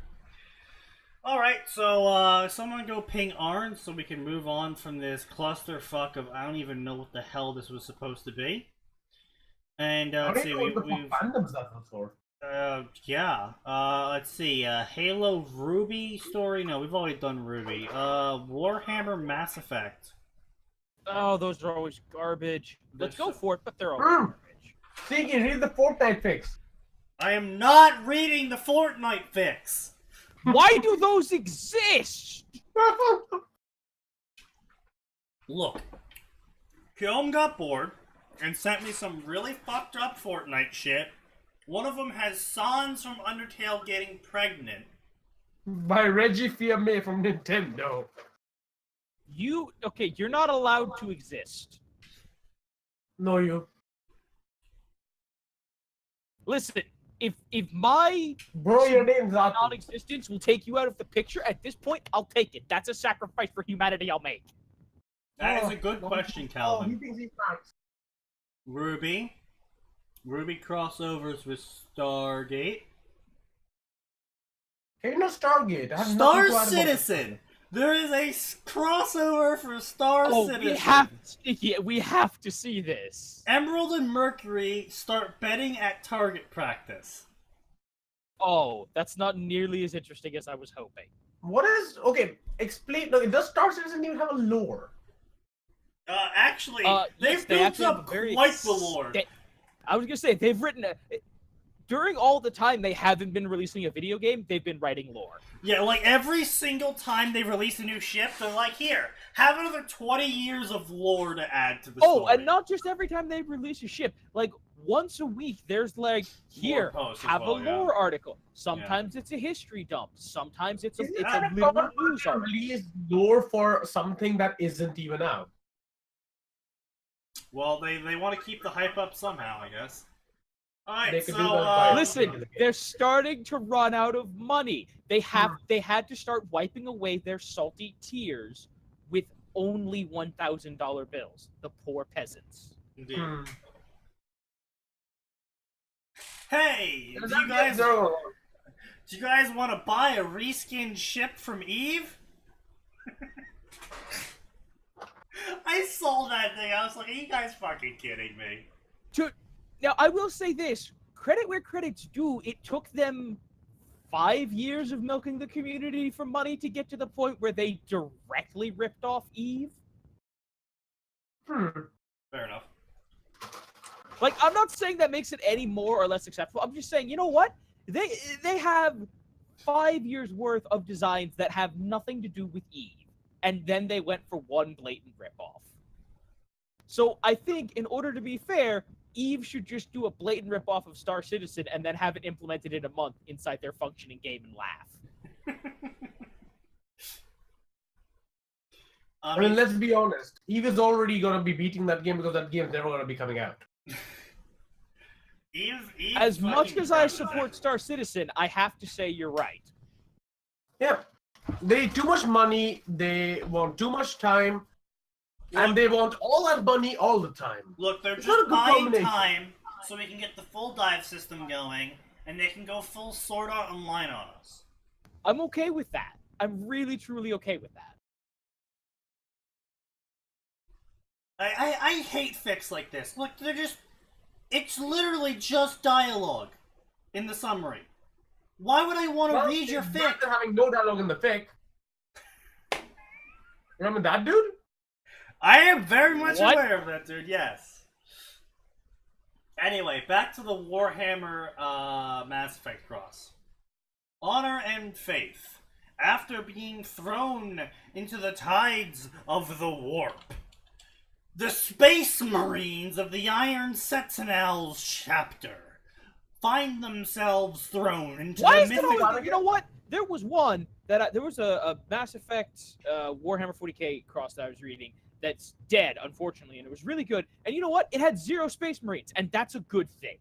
Alright, so someone go ping Arn so we can move on from this clusterfuck of I don't even know what the hell this was supposed to be. And let's see, we've fandoms that for. yeah. Let's see, Halo Ruby story? No, we've already done Ruby. Warhammer Mass Effect. Oh, those are always garbage. Let's go for it, but they're always garbage. Sneaky, read the Fortnite fix. I am not reading the Fortnite fix! Why do those exist? Look, Kilm got bored and sent me some really fucked up Fortnite shit. One of them has Sans from Undertale getting pregnant. By Reggie Fils-Aimé from Nintendo. You're not allowed to exist. No, you. Listen, if my Bro, your name's Atin. non-existence will take you out of the picture, at this point, I'll take it. That's a sacrifice for humanity I'll make. That is a good question, Calvin. Oh, he thinks he's Max. Ruby crossovers with Stargate. Hey, no Stargate. I have Star nothing to add about Citizen! There is a crossover for Star Citizen. We have to see this. Emerald and Mercury start betting at target practice. Oh, that's not nearly as interesting as I was hoping. What is... Okay, explain... No, does Star Citizen even have a lore? Actually, they've they built up quite the lore. I was gonna say, they've written... During all the time they haven't been releasing a video game, they've been writing lore. Yeah, like every single time they release a new ship, they're like, here, have another 20 years of lore to add to the story. Oh, and not just every time they release a ship. Like, once a week, there's like, here, have a lore article. Sometimes it's a history dump. Sometimes it's a literal news article. Release lore for something that isn't even out. Well, they want to keep the hype up somehow, I guess. Alright, so, listen, they're starting to run out of money. They had to start wiping away their salty tears with only $1,000 bills. The poor peasants. Indeed. Hey, Do you guys want to buy a reskinned ship from Eve? I saw that thing. I was like, are you guys fucking kidding me? Now, I will say this. Credit where credit's due. It took them 5 years of milking the community for money to get to the point where they directly ripped off Eve. Fair enough. Like, I'm not saying that makes it any more or less acceptable. I'm just saying, you know what? They have 5 years worth of designs that have nothing to do with Eve. And then they went for one blatant ripoff. So I think, in order to be fair, Eve should just do a blatant ripoff of Star Citizen and then have it implemented in a month inside their functioning game and laugh. I mean, let's be honest. Eve is already going to be beating that game because that game is never going to be coming out. Eve as much as I support Star Citizen, I have to say you're right. Yeah. They need too much money, they want too much time, and they want all that money all the time. Look, they're It's not just a good buying combination. time so we can get the full dive system going, and they can go full Sword Art Online on us. I'm okay with that. I'm really, truly okay with that. I hate fics like this. Look, it's literally just dialogue in the summary. Why would I want to read your fic? They're having no dialogue in the fic. Remember that dude? I am very much What? aware of that, dude, yes. Anyway, back to the Warhammer Mass Effect cross. Honor and faith. After being thrown into the tides of the warp, the Space Marines of the Iron Sentinels chapter find themselves thrown into Why the is that always, you know what? There was one that there was a Mass Effect Warhammer 40k cross that I was reading that's dead, unfortunately, and it was really good. And you know what? It had 0 Space Marines, and that's a good thing.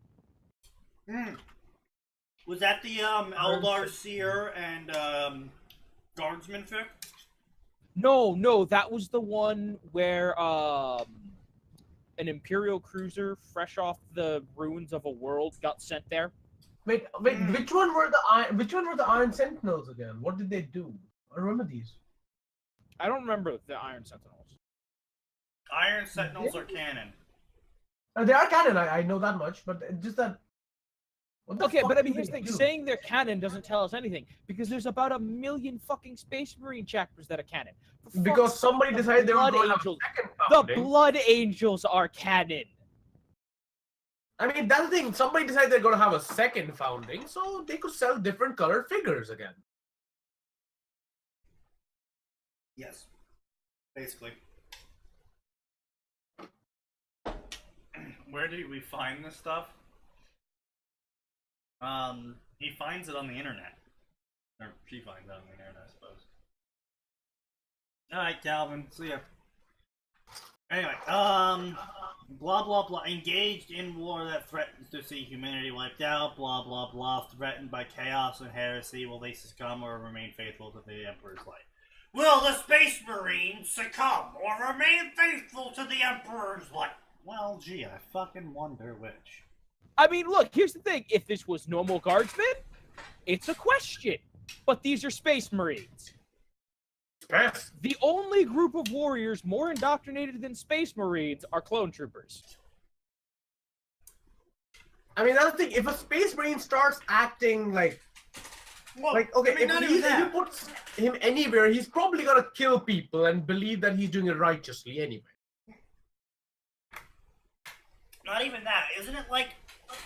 Was that the Eldar Seer and Guardsman fic? No, that was the one where an Imperial cruiser, fresh off the ruins of a world, got sent there. Wait, which one were the Iron Sentinels again? What did they do? I remember these. I don't remember the Iron Sentinels. Iron Sentinels are canon. They are canon, I know that much, but it's just that... what the Okay, fuck but I do mean, here's they the thing. do? Saying they're canon doesn't tell us anything, because there's about 1 million fucking Space Marine chapters that are canon. For Because fuck's somebody sake, decided they were Blood going to have a Angels. second The founding. Blood Angels are canon. I mean, that's the thing. Somebody decided they're going to have a second founding, so they could sell different colored figures again. Yes. Basically. Where did we find this stuff? He finds it on the internet. Or she finds it on the internet, I suppose. Alright, Calvin, see ya. Anyway, blah blah blah. Engaged in war that threatens to see humanity wiped out, blah blah blah. Threatened by chaos and heresy, will they succumb or remain faithful to the Emperor's light? Will the Space Marines succumb or remain faithful to the Emperor's light? Well, gee, I fucking wonder which. I mean, look, here's the thing. If this was normal guardsmen, it's a question. But these are Space Marines. Yes. The only group of warriors more indoctrinated than Space Marines are clone troopers. I mean, that's the thing. If a Space Marine starts acting like... Well, okay, I mean, not even if you that. put him anywhere, he's probably going to kill people and believe that he's doing it righteously anyway. Not even that. Isn't it like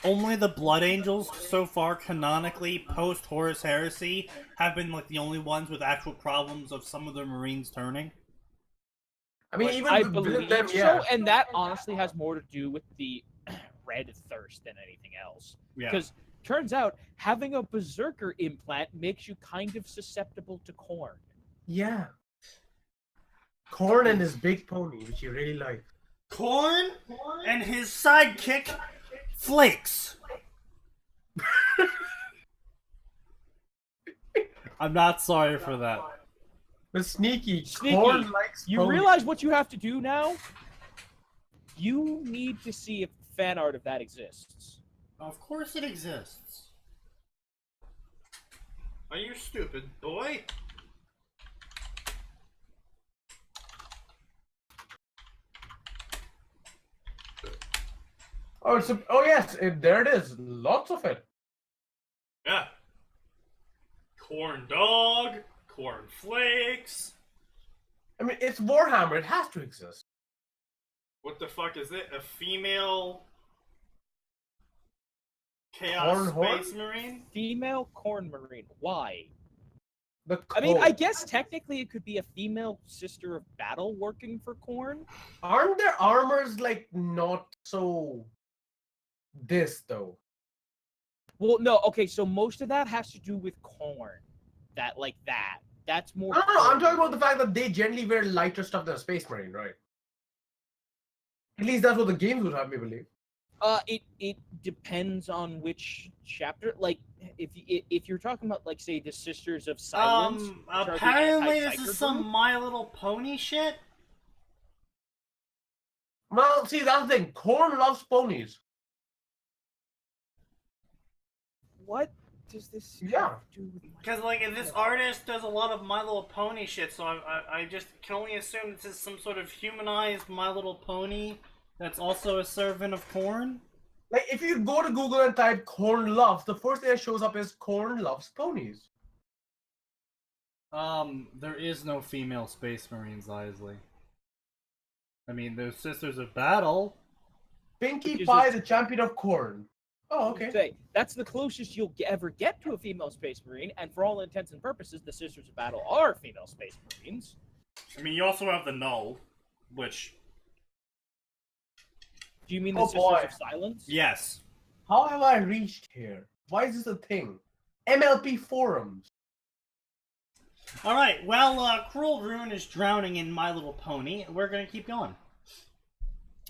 only the Blood Angels so far canonically post Horus Heresy have been like the only ones with actual problems of some of the Marines turning? I mean, Like, even I within believe them, so, yeah. and that honestly has more to do with the red thirst than anything else. Yeah. Because turns out having a berserker implant makes you kind of susceptible to corn. Yeah. Korn and his big pony, which you really like. Korn and his sidekick, Flakes. I'm not sorry for that. But Sneaky, Sneaky, Korn likes You ponies. realize what you have to do now? You need to see if fan art of that exists. Of course it exists. Are you stupid, boy? Oh, oh yes, there it is. Lots of it. Yeah. Corn dog, corn flakes. I mean, it's Warhammer. It has to exist. What the fuck is it? A female Chaos Corn Space Marine? Female corn marine. Why? I mean, I guess technically it could be a female sister of battle working for corn. aren't their armors like not so this though? Well, no. Okay, so most of that has to do with corn. That. That's more. No, I'm talking about the fact that they generally wear lighter stuff than a Space Marine, right? At least that's what the games would have me believe. It depends on which chapter. Like, if you're talking about, like, say, the Sisters of Silence. which are the Apparently this anti-psyker is some group. My Little Pony shit. Well, see, that's the thing. Corn loves ponies. What does this Yeah. have to do with? Because, like, this artist does a lot of My Little Pony shit, so I just can only assume this is some sort of humanized My Little Pony that's also a servant of corn. Like, if you go to Google and type corn loves, the first thing that shows up is corn loves ponies. There is no female Space Marines, Isley. I mean, there's Sisters of Battle. Pinkie Is Pie, this- the champion of corn. Oh, okay. Say, that's the closest you'll ever get to a female Space Marine, and for all intents and purposes, the Sisters of Battle are female Space Marines. I mean, you also have the Null, which... Do you mean the Oh, Sisters boy. of Silence? Yes. How have I reached here? Why is this a thing? MLP forums. Alright, well, Cruel Rune is drowning in My Little Pony. We're gonna keep going.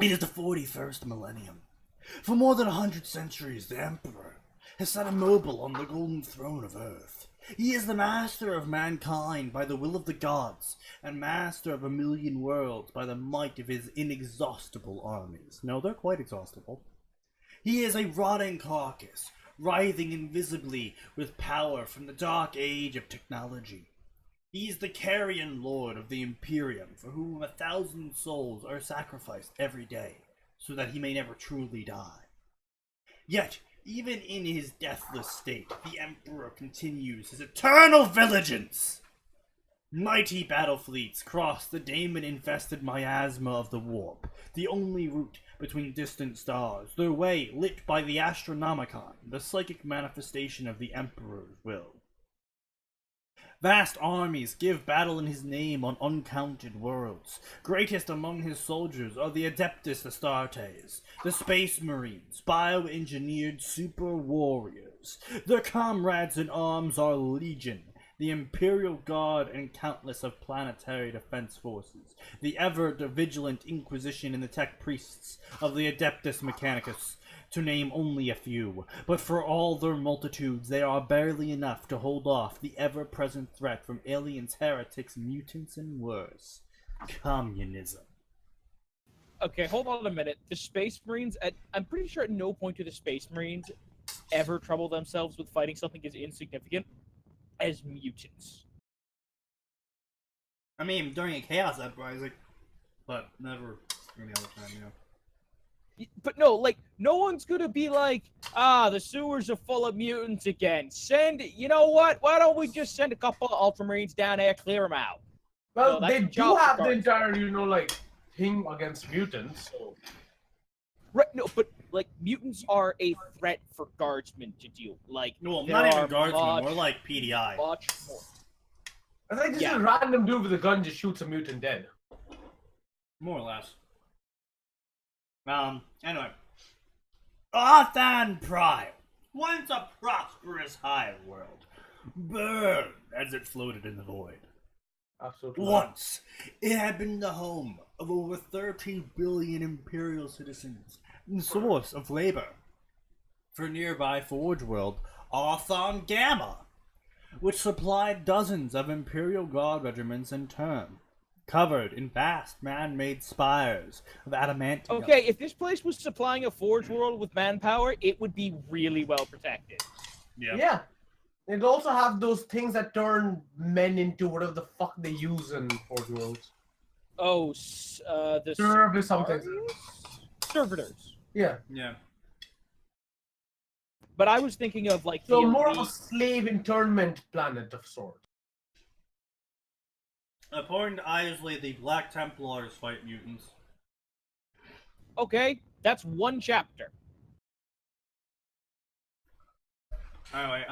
It is the 41st millennium. For more than 100 centuries, the Emperor has sat immobile on the golden throne of Earth. He is the master of mankind by the will of the gods, and master of 1,000,000 worlds by the might of his inexhaustible armies. No, they're quite exhaustible. He is a rotting carcass, writhing invisibly with power from the dark age of technology. He is the carrion lord of the Imperium, for whom 1,000 souls are sacrificed every day, so that he may never truly die. Yet, even in his deathless state, the Emperor continues his eternal vigilance. Mighty battle fleets cross the daemon-infested miasma of the warp, the only route between distant stars, their way lit by the Astronomicon, the psychic manifestation of the Emperor's will. Vast armies give battle in his name on uncounted worlds. Greatest among his soldiers are the Adeptus Astartes, the Space Marines, bioengineered super warriors. Their comrades in arms are Legion, the Imperial Guard, and countless of planetary defense forces, the ever-vigilant Inquisition and the tech priests of the Adeptus Mechanicus, to name only a few. But for all their multitudes, they are barely enough to hold off the ever-present threat from aliens, heretics, mutants, and worse. Communism. Okay, hold on a minute. The Space Marines, I'm pretty sure at no point do the Space Marines ever trouble themselves with fighting something as insignificant as mutants. I mean, during a Chaos Uprising, but never any other time, you know. But no, like, no one's gonna be like, the sewers are full of mutants again. You know what? Why don't we just send a couple of Ultramarines down there, clear them out? Well, No, that's they your do job have the regardless. entire, like, thing against mutants. So. Right, no, but, like, mutants are a threat for guardsmen to deal. Like, Well, there not even are guardsmen, much, more like PDI. much more. I think just Yeah. a random dude with a gun just shoots a mutant dead. More or less. Anyway. Athan Prime, once a prosperous hive world, burned as it floated in the void. Absolutely. Once, it had been the home of over 13 billion Imperial citizens and source of labor for nearby Forge World, Arthon Gamma, which supplied dozens of Imperial Guard regiments in turn, covered in vast man-made spires of adamantium. Okay, if this place was supplying a Forge World with manpower, it would be really well protected. Yeah. It'll also have those things that turn men into whatever the fuck they use in Forge Worlds. Oh, the Service something. servitors. Yeah. Yeah. But I was thinking of like So the more of a elite- slave internment planet of sorts. According to Isley, the Black Templars fight mutants. Okay, that's one chapter. Anyway,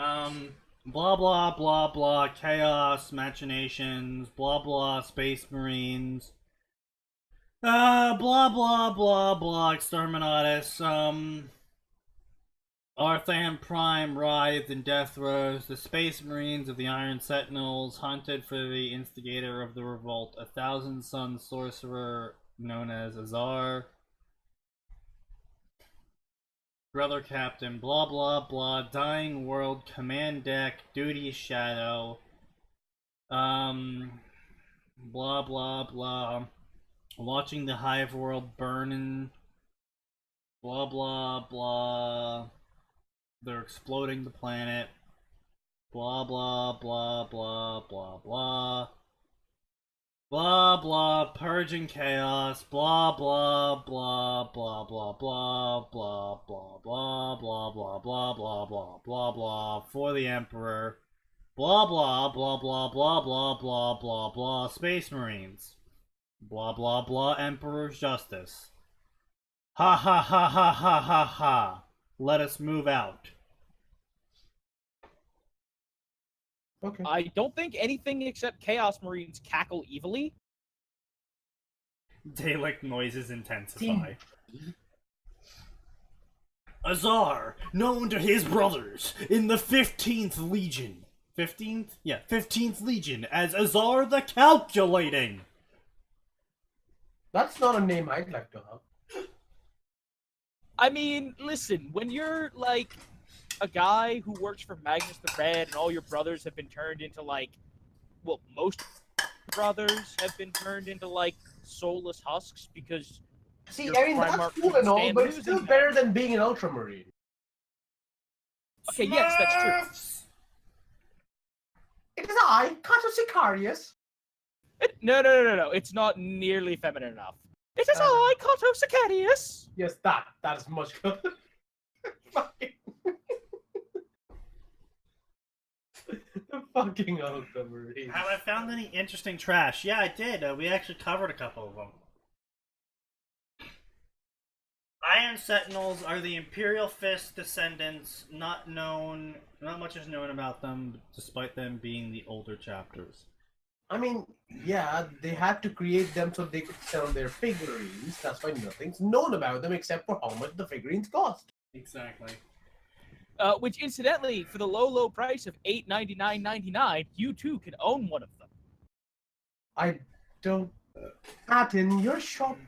blah blah blah blah, chaos, machinations, blah blah, space marines, blah blah blah blah, exterminatus, Arthan Prime writhed in death throes. The space marines of the Iron Sentinels hunted for the instigator of the revolt, a thousand-sun sorcerer known as Azar. Brother Captain, blah blah blah, dying world, command deck, duty shadow, blah blah blah, watching the hive world burn, blah blah blah, they're exploding the planet, blah blah blah blah blah blah. Blah blah, purging chaos, blah blah blah blah blah blah blah blah blah blah blah blah blah blah blah blah for the Emperor, blah blah blah blah blah blah blah blah blah Space Marines, blah blah blah Emperor's Justice. Ha ha ha ha ha ha ha. Let us move out. Okay. I don't think anything except Chaos Marines cackle evilly. Dalek noises intensify. Azar, known to his brothers in the 15th Legion. 15th? Yeah, 15th Legion as Azar the Calculating. That's not a name I'd like to have. I mean, listen, when you're like a guy who works for Magnus the Red and all your brothers have been turned into like, well, most brothers have been turned into like soulless husks because See, your I mean, Primarch that's cool couldn't and all, stand but it's still losing. better than being an Ultramarine. Okay, yes, that's true. Smurfs! It is I, Kato Sicarius. No. It's not nearly feminine enough. It is I, Kato Sicarius. Yes, that is much good. Fucking the fucking Ultramarine. Have I found any interesting trash? Yeah, I did. We actually covered a couple of them. Iron Sentinels are the Imperial Fist descendants. Not much is known about them, despite them being the older chapters. I mean, yeah, they had to create them so they could sell their figurines. That's why nothing's known about them except for how much the figurines cost. Exactly. Which, incidentally, for the low price of $899.99, you too can own one of them. I don't... Atin, your shop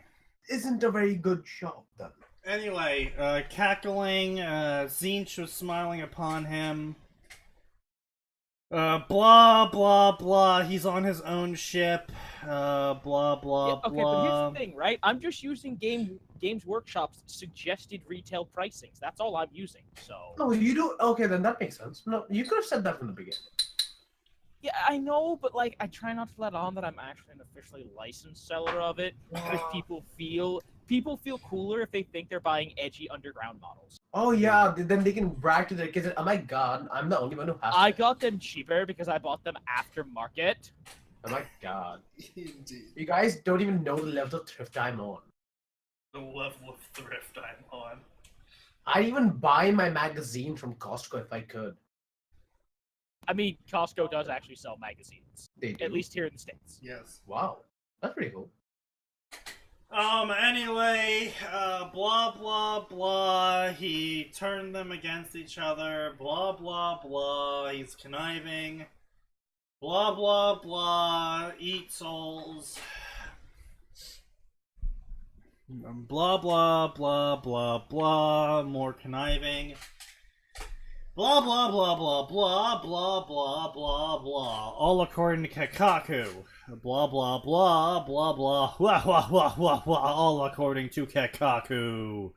isn't a very good shop, then. Anyway, cackling, Zinch was smiling upon him. Blah, blah, blah, he's on his own ship. Blah, blah, Yeah, okay, but blah. here's the thing, right? I'm just using Games Workshop's suggested retail pricings. That's all I'm using, so... No, you do... Okay, then that makes sense. No, you could have said that from the beginning. Yeah, I know, but, like, I try not to let on that I'm actually an officially licensed seller of it, because people feel cooler if they think they're buying edgy underground models. Oh, yeah, then they can brag to their kids, oh my god, I'm the only one who has I it. got them cheaper because I bought them after market. Oh my god. Indeed. You guys don't even know the level of thrift I'm on. The level of thrift I'm on. I'd even buy my magazine from Costco if I could. I mean, Costco does actually sell magazines, They do. at least here in the States. Yes. Wow. That's pretty cool. Anyway, blah, blah, blah, he turned them against each other, blah, blah, blah, he's conniving, blah, blah, blah, eat souls, blah, blah, blah, blah, blah, more conniving, blah, blah, blah, blah, blah, blah, blah, blah, blah, all according to Kekaku. Blah blah blah blah blah wah wah wah wah wah, all according to Kekaku.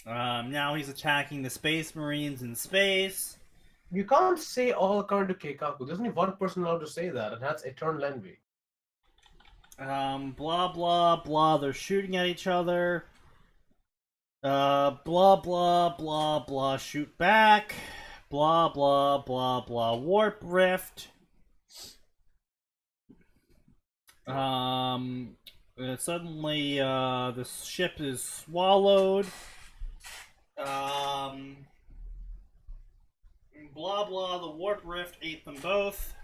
Now he's attacking the Space Marines in space. You can't say all according to Keikaku. There's only one person allowed to say that, and that's Eternal Envy. Blah, blah, blah. They're shooting at each other. Blah, blah, blah, blah. Shoot back. Blah, blah, blah, blah. Warp rift. Suddenly, the ship is swallowed. Blah, blah. The warp rift ate them both.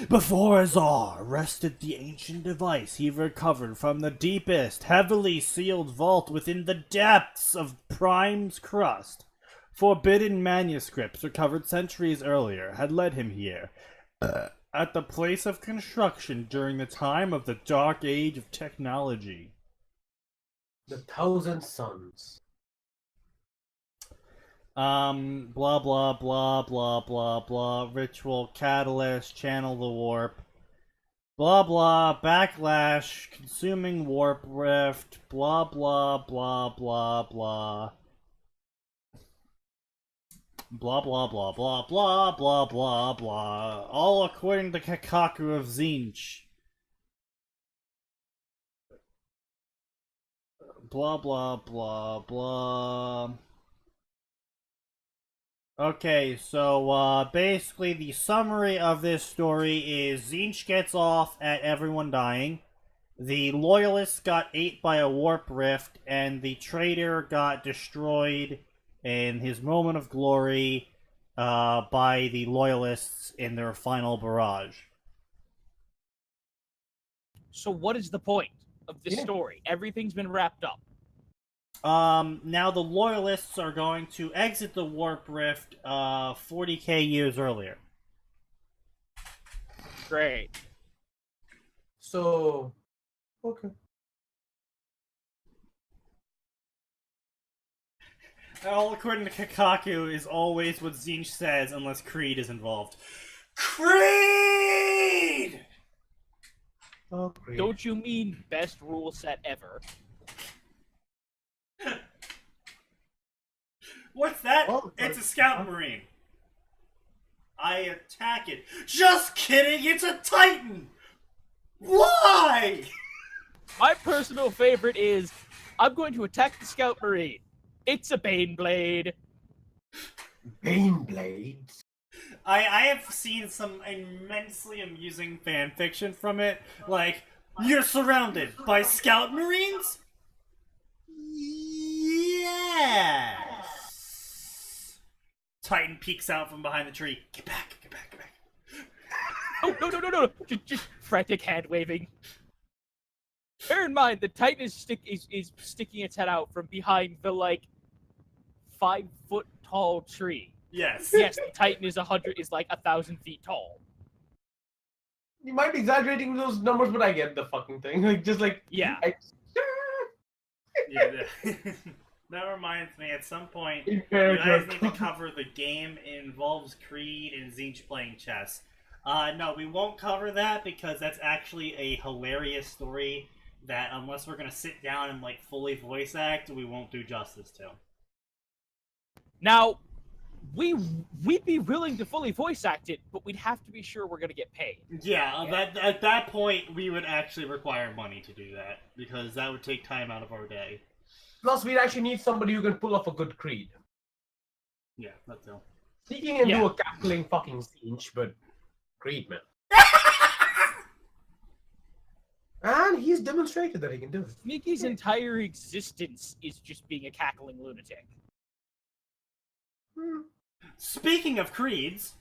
Before Azar rested the ancient device he recovered from the deepest, heavily sealed vault within the depths of Prime's crust. Forbidden manuscripts recovered centuries earlier had led him here, at the place of construction during the time of the Dark Age of technology. The Thousand Suns. Blah, blah, blah, blah, blah, blah, ritual, catalyst, channel the warp, blah, blah, backlash, consuming warp rift, blah, blah, blah, blah, blah, blah, blah, blah, blah, blah, blah, blah, blah, all according to Kakaku of Zinch. Blah, blah, blah, blah. Okay, so basically the summary of this story is Zinch gets off at everyone dying, the Loyalists got ate by a warp rift, and the traitor got destroyed in his moment of glory by the Loyalists in their final barrage. So what is the point of this story? Everything's been wrapped up. Now the Loyalists are going to exit the warp rift 40k years earlier. Great. So, okay. All according to Kakaku is always what Zinch says unless Creed is involved. Creed! Oh, Creed. Don't you mean best rule set ever? What's that? Oh, it's a Scout Marine. I attack it. Just kidding, it's a Titan! Why? My personal favorite is, I'm going to attack the Scout Marine. It's a Baneblade. Baneblades? I have seen some immensely amusing fan fiction from it. Like, you're surrounded by Scout Marines? Yes. Titan peeks out from behind the tree. Get back, get back, get back. Oh, no. Just frantic hand waving. Bear in mind, the Titan is sticking its head out from behind the, 5-foot tall tree. Yes. Yes, the Titan is 1,000 feet tall. You might be exaggerating those numbers, but I get the fucking thing. Yeah. Yeah. That reminds me, at some point, you Fair guys joke. need to cover the game. It involves Creed and Zinch playing chess. No, we won't cover that because that's actually a hilarious story that, unless we're gonna sit down and fully voice act, we won't do justice to. Now, we'd be willing to fully voice act it, but we'd have to be sure we're gonna get paid. Yeah, at that point, we would actually require money to do that because that would take time out of our day. Plus, we'd actually need somebody who can pull off a good Creed. Yeah, that's all. Sneaking and Yeah. do a cackling fucking Zinch, but Creed, man. And he's demonstrated that he can do it. Sneaky's entire existence is just being a cackling lunatic. Speaking of Creeds,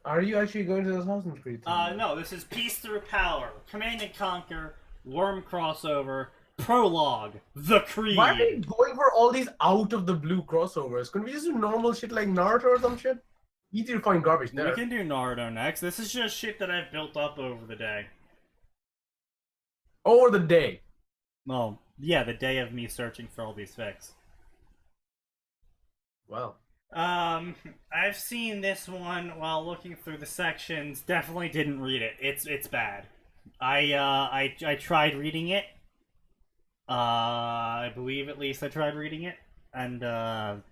Are you actually going to the Assassin's Creed? no, this is Peace Through Power, Command and Conquer, Worm crossover, Prologue, The Creed. Why are we going for all these out of the blue crossovers? Couldn't we just do normal shit like Naruto or some shit? Easy to find garbage We there. can do Naruto next. This is just shit that I've built up over the day. Over the day. Well, yeah, the day of me searching for all these fics. Wow. I've seen this one while looking through the sections. Definitely didn't read it. It's bad. I tried reading it. I believe at least I tried reading it, and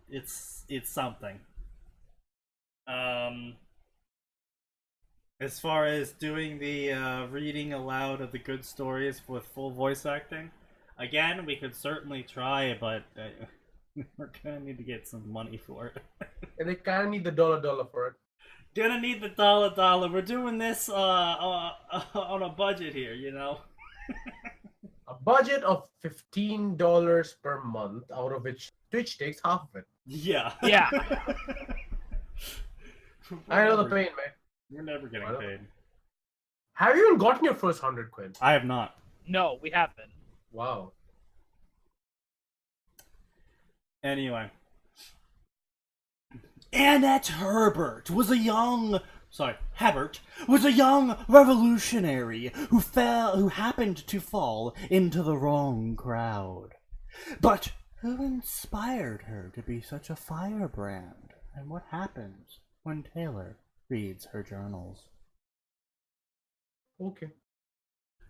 it's something. As far as doing the reading aloud of the good stories with full voice acting, again, we could certainly try, but we're gonna need to get some money for it. And they kind of need the dollar for it. Gonna need the dollar. We're doing this on a budget here, you know. A budget of $15 per month, out of which Twitch takes half of it. Yeah. Yeah. I know the pain, man. We're never getting paid. Have you even gotten your first 100 quid? I have not. No, we haven't. Wow. Anyway. Annette Herbert was a young revolutionary who happened to fall into the wrong crowd. But who inspired her to be such a firebrand? And what happens when Taylor reads her journals? Okay.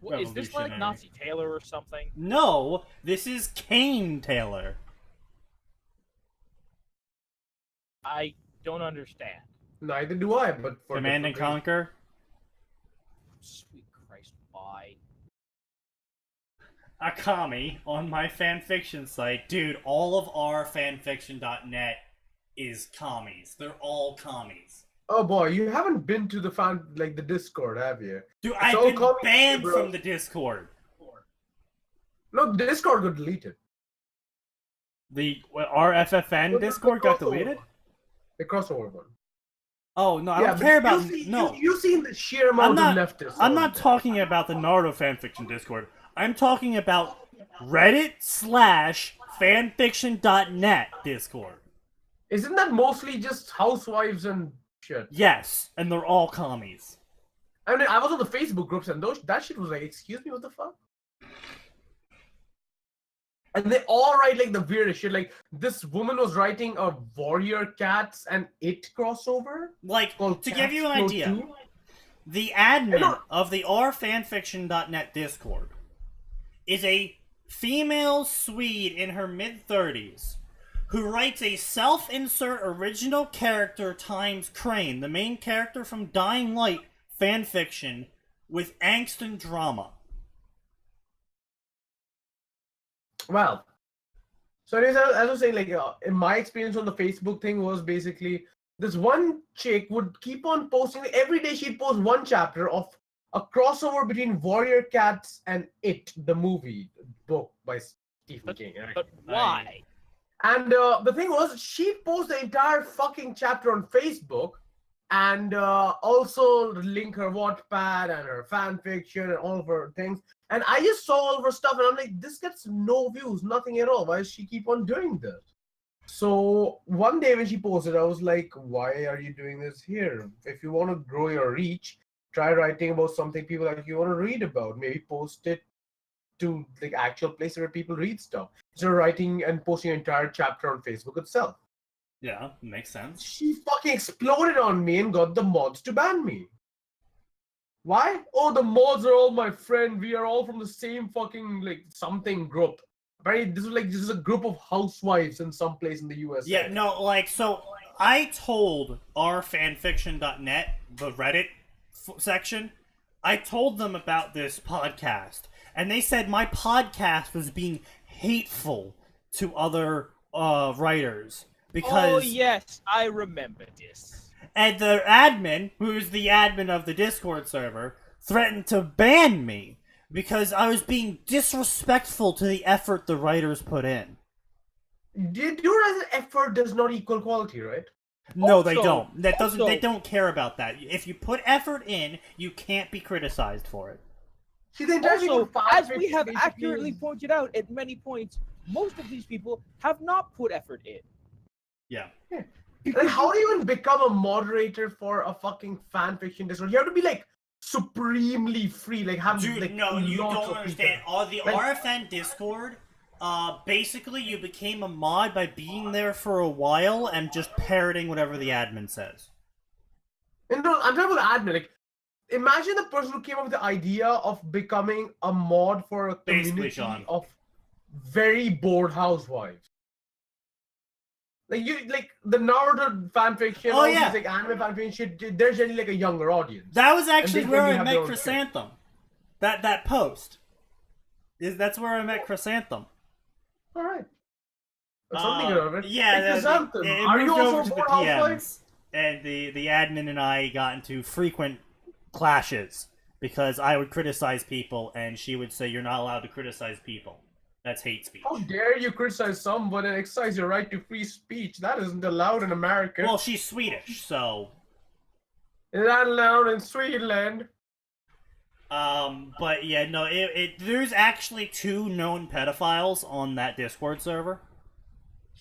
Well, is this like Nazi Taylor or something? No, this is Kane Taylor. I don't understand. Neither do I, but for Command and different Conquer. Sweet Christ, why? A commie on my fanfiction site. Dude, all of our fanfiction.net is commies. They're all commies. Oh boy, you haven't been to the Discord, have you? Dude, It's I've all been commies, banned bro. from the Discord. No, the Discord got deleted. Our FFN Discord got deleted? The crossover one. Oh, no, I don't care about... You've seen the sheer amount of leftists. I'm not talking about the Naruto fanfiction Discord. I'm talking about Reddit/fanfiction.net Discord. Isn't that mostly just housewives and shit? Yes, and they're all commies. I mean, I was on the Facebook groups and that shit was like, excuse me, what the fuck? And they all write like the weirdest shit. Like, this woman was writing a Warrior Cats and It crossover. Like, to Cats give you an Flow idea, 2. the admin of the rfanfiction.net Discord is a female Swede in her mid-30s who writes a self-insert original character times Crane, the main character from Dying Light fanfiction, with angst and drama. Well, so anyways, as I was saying, like, in my experience on the Facebook thing was basically this one chick would keep on posting, every day she'd post one chapter of a crossover between Warrior Cats and It, the movie book by Stephen King. But why? And the thing was, she'd post the entire fucking chapter on Facebook and also link her Wattpad and her fanfiction and all of her things. And I just saw all of her stuff and I'm like, this gets no views, nothing at all. Why does she keep on doing this? So one day when she posted, I was like, why are you doing this here? If you want to grow your reach, try writing about something people like you want to read about. Maybe post it to the actual place where people read stuff. Instead of writing and posting an entire chapter on Facebook itself. Yeah, makes sense. She fucking exploded on me and got the mods to ban me. Why? Oh, the mods are all my friend. We are all from the same fucking, like, something group. Apparently, this is a group of housewives in some place in the US. Yeah, no, like, so I told our fanfiction.net, the Reddit section, I told them about this podcast, and they said my podcast was being hateful to other writers. Because, oh, yes, I remember this. And the admin, who's the admin of the Discord server, threatened to ban me because I was being disrespectful to the effort the writers put in. Did you realize that effort does not equal quality, right? No, they don't. They don't care about that. If you put effort in, you can't be criticized for it. See, the entire Also, thing as we have accurately pointed out at many points, most of these people have not put effort in. Yeah. And how do you even become a moderator for a fucking fanfiction Discord? You have to be like supremely free, like have Dude, like no, you lots don't of understand. people. All the Like- RFN Discord Basically, you became a mod by being there for a while and just parroting whatever the admin says. And no, I'm talking about the admin. Like, imagine the person who came up with the idea of becoming a mod for a Basically, community Sean. of very bored housewives. Like the Naruto fanfiction, Oh, all yeah. these like anime fanfiction shit. They're generally like a younger audience. That was actually And they where only I have met their own Chrysanthemum. That post. That's where I met Chrysanthemum. All right. That's something good of it. Yeah, Hey, Chrysanthemum, are you moved also over a to the bored housewife? PMs, and the admin and I got into frequent clashes because I would criticize people, and she would say, "You're not allowed to criticize people. That's hate speech." How dare you criticize someone and exercise your right to free speech? That isn't allowed in America. Well, she's Swedish, so. Is that allowed in Sweden? But yeah, no, there's actually 2 known pedophiles on that Discord server.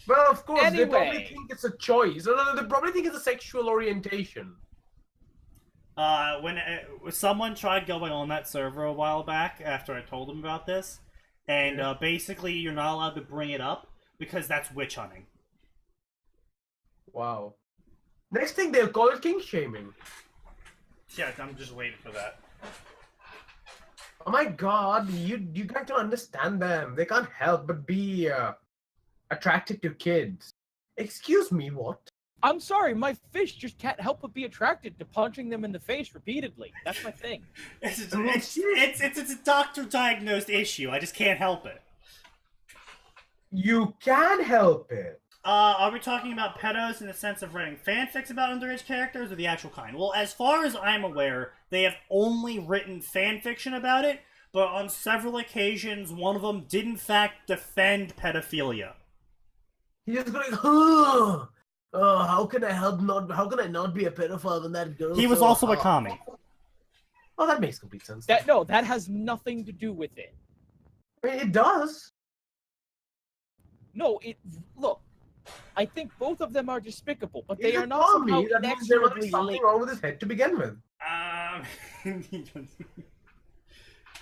Well, of course, they probably Anyway. think it's a choice. No, they probably think it's a sexual orientation. When someone tried going on that server a while back after I told them about this, and basically you're not allowed to bring it up because that's witch hunting. Wow. Next thing, they'll call it kink shaming. Yeah, I'm just waiting for that. Oh my god, you guys don't understand them. They can't help but be attracted to kids. Excuse me, what? I'm sorry, my fish just can't help but be attracted to punching them in the face repeatedly. That's my thing. It's a doctor-diagnosed issue. I just can't help it. You can help it. Are we talking about pedos in the sense of writing fanfics about underage characters, or the actual kind? Well, as far as I'm aware, they have only written fanfiction about it, but on several occasions, one of them did in fact defend pedophilia. He's just going, oh, how can I not be a pedophile when that girl? He was so also a hot?" commie. Oh, that makes complete sense. That has nothing to do with it. I mean, it does. No, look. I think both of them are despicable, but they He's are a not somehow commie. That means there must be inexorably something linked. wrong with his head to begin with.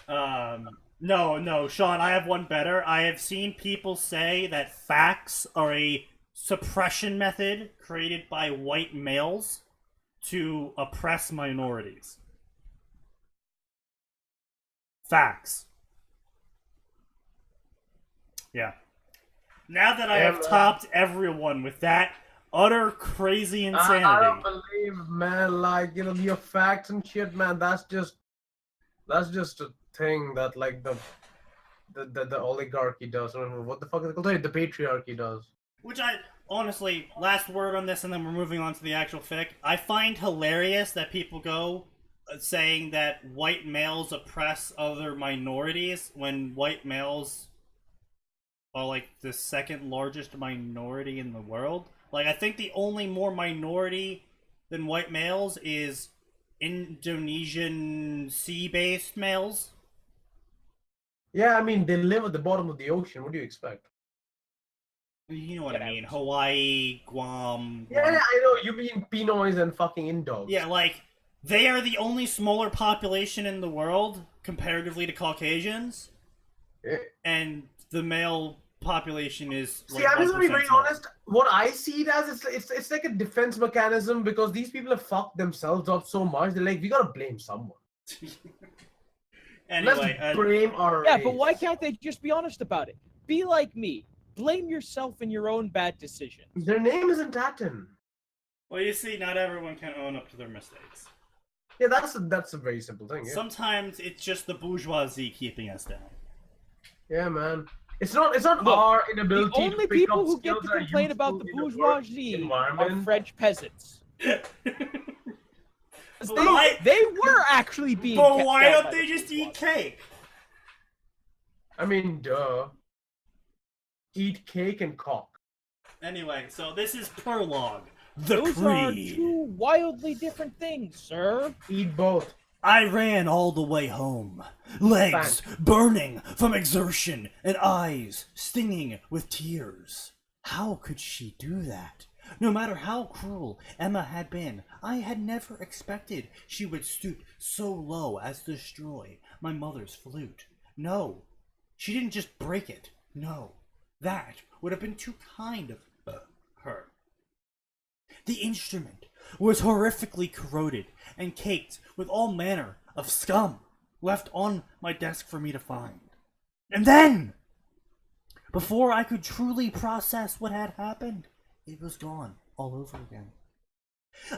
No, Sean, I have one better. I have seen people say that facts are a suppression method created by white males to oppress minorities. Facts. Yeah. Now that I have topped everyone with that utter crazy insanity. I don't believe, man. Like, you know, your facts and shit, man. That's just a thing that like the oligarchy does. Or what the fuck is it called? The patriarchy does. Which I honestly, last word on this, and then we're moving on to the actual fic. I find hilarious that people go saying that white males oppress other minorities when white males are like the second largest minority in the world. Like, I think the only more minority than white males is Indonesian sea-based males. Yeah, I mean, they live at the bottom of the ocean. What do you expect? You know what I mean. Hawaii, Guam. Yeah, I know. You mean Pinoys and fucking Indogs. Yeah, like, they are the only smaller population in the world comparatively to Caucasians. Yeah. And the male population is like, See, I'm just gonna be very smaller. honest. What I see it as, it's like a defense mechanism because these people have fucked themselves up so much. They're like, we gotta blame someone. Anyway, Let's blame our Yeah, race. but why can't they just be honest about it? Be like me. Blame yourself in your own bad decision. Their name isn't Atin. well, you see, not everyone can own up to their mistakes. Yeah, that's a very simple thing. Yeah, Sometimes it's just the bourgeoisie keeping us down. yeah, man. It's not Look, our inability The only to pick people up who get skills to that are complain about the useful in a work bourgeoisie are environment. French peasants. Why- They were actually being But kept why down don't by they the just eat bourgeoisie. cake? I mean, duh. Eat cake and cock. Anyway, so this is prologue. The Those are Creed. two wildly different things, sir. Eat both. I ran all the way home, legs burning from exertion and eyes stinging with tears. How could she do that? No matter how cruel Emma had been, I had never expected she would stoop so low as to destroy my mother's flute. No, she didn't just break it. No, that would have been too kind of her. The instrument was horrifically corroded and caked with all manner of scum left on my desk for me to find. And then, before I could truly process what had happened, it was gone all over again.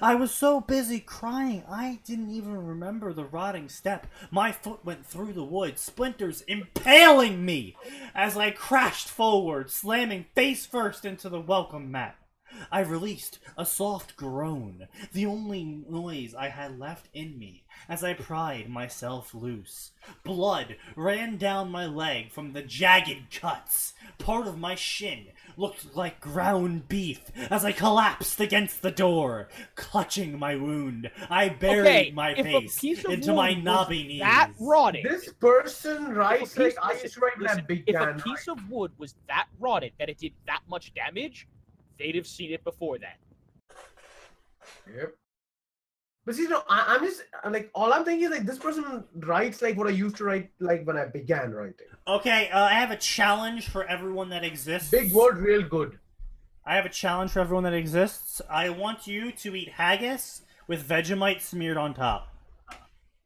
I was so busy crying, I didn't even remember the rotting step. My foot went through the wood, splinters impaling me as I crashed forward, slamming face first into the welcome mat. I released a soft groan, the only noise I had left in me, as I pried myself loose. Blood ran down my leg from the jagged cuts. Part of my shin looked like ground beef as I collapsed against the door. Clutching my wound, I buried my face into my knobby knees. That rotted. This person writes like I used to write when I If began. a piece of wood was that rotted that it did that much damage, they'd have seen it before that. Yep. But see, no, I'm just like all I'm thinking is like this person writes like what I used to write like when I began writing. Okay, I have a challenge for everyone that exists. Big word, real good. I have a challenge for everyone that exists. I want you to eat haggis with Vegemite smeared on top.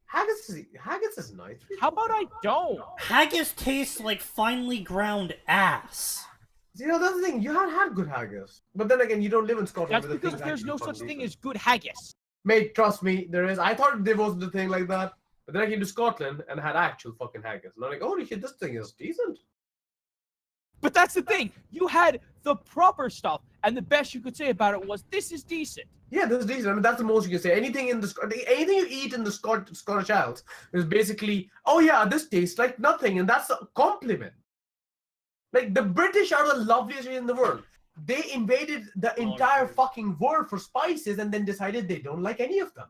Haggis is nice. How about I don't? Haggis tastes like finely ground ass. You know, that's the thing. You haven't had good haggis. But then again, you don't live in Scotland. That's where the because things there's actually no fucking such thing decent. as good haggis. Mate, trust me, there is. I thought there wasn't a thing like that. But then I came to Scotland and had actual fucking haggis. And I'm like, holy shit, this thing is decent. But that's the thing. You had the proper stuff, and the best you could say about it was, this is decent. Yeah, this is decent. I mean, that's the most you can say. Anything you eat in the Scottish Isles is basically, oh yeah, this tastes like nothing. And that's a compliment. Like, the British are the loveliest in the world. They invaded the entire fucking world for spices and then decided they don't like any of them.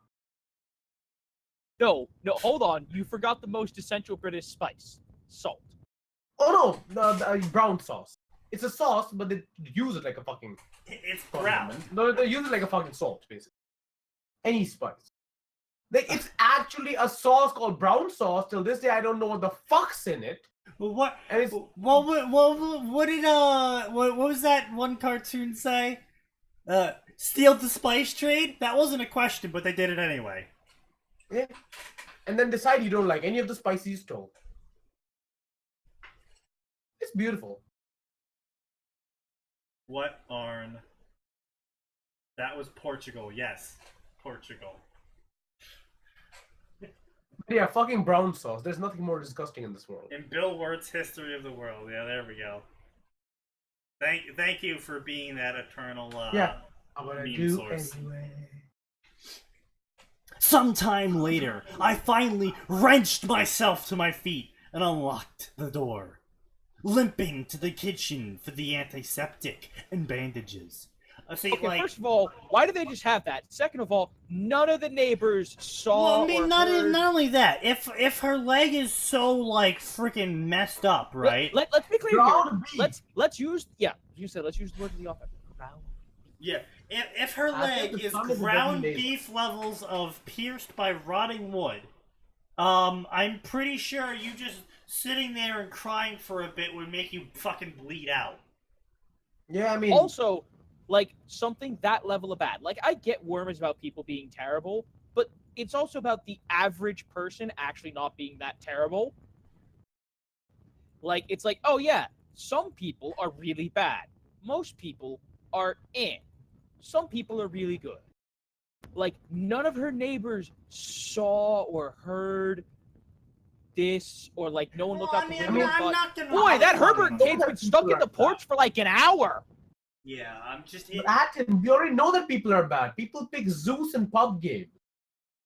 No, hold on. You forgot the most essential British spice. Salt. Oh no, the brown sauce. It's a sauce, but they use it like a fucking... It's brown. No, they use it like a fucking salt, basically. Any spice. Like, it's actually a sauce called brown sauce. Till this day, I don't know what the fuck's in it. Well, what? And it's, What did what was that one cartoon say? Steal the spice trade? That wasn't a question, but they did it anyway. yeah. And then decide you don't like any of the spices you stole. It's beautiful. What, Arn? That was Portugal. Yes, Portugal. But yeah, fucking brown sauce. There's nothing more disgusting in this world. In Bill Wirt's History of the World. Yeah, there we go. Thank you for being that eternal Yeah. I'm gonna meme do source. anyway. Sometime later, I finally wrenched myself to my feet and unlocked the door, limping to the kitchen for the antiseptic and bandages. See, Okay, like, first of all, why do they just have that? Second of all, none of the neighbors saw well, I mean, or not heard... only that. If her leg is so like freaking messed up, right? Let's be clear Ground here. beef. Let's use you said let's use the word of the office. Ground. Yeah. If her I leg think is the sun is a ground deadly beef levels of pierced by rotting wood, I'm pretty sure you just sitting there and crying for a bit would make you fucking bleed out. Yeah, I mean... Also, like, something that level of bad. Like, I get worms about people being terrible, but it's also about the average person actually not being that terrible. Like, it's like, oh yeah, some people are really bad. Most people are eh. Some people are really good. Like, none of her neighbors saw or heard this, or like, no one looked out the window and I'm thought, not gonna. boy, that Herbert kid's been stuck in the like porch for like an hour. Yeah, I'm just. But Atin, we already know that people are bad. People pick Zeus in pub games.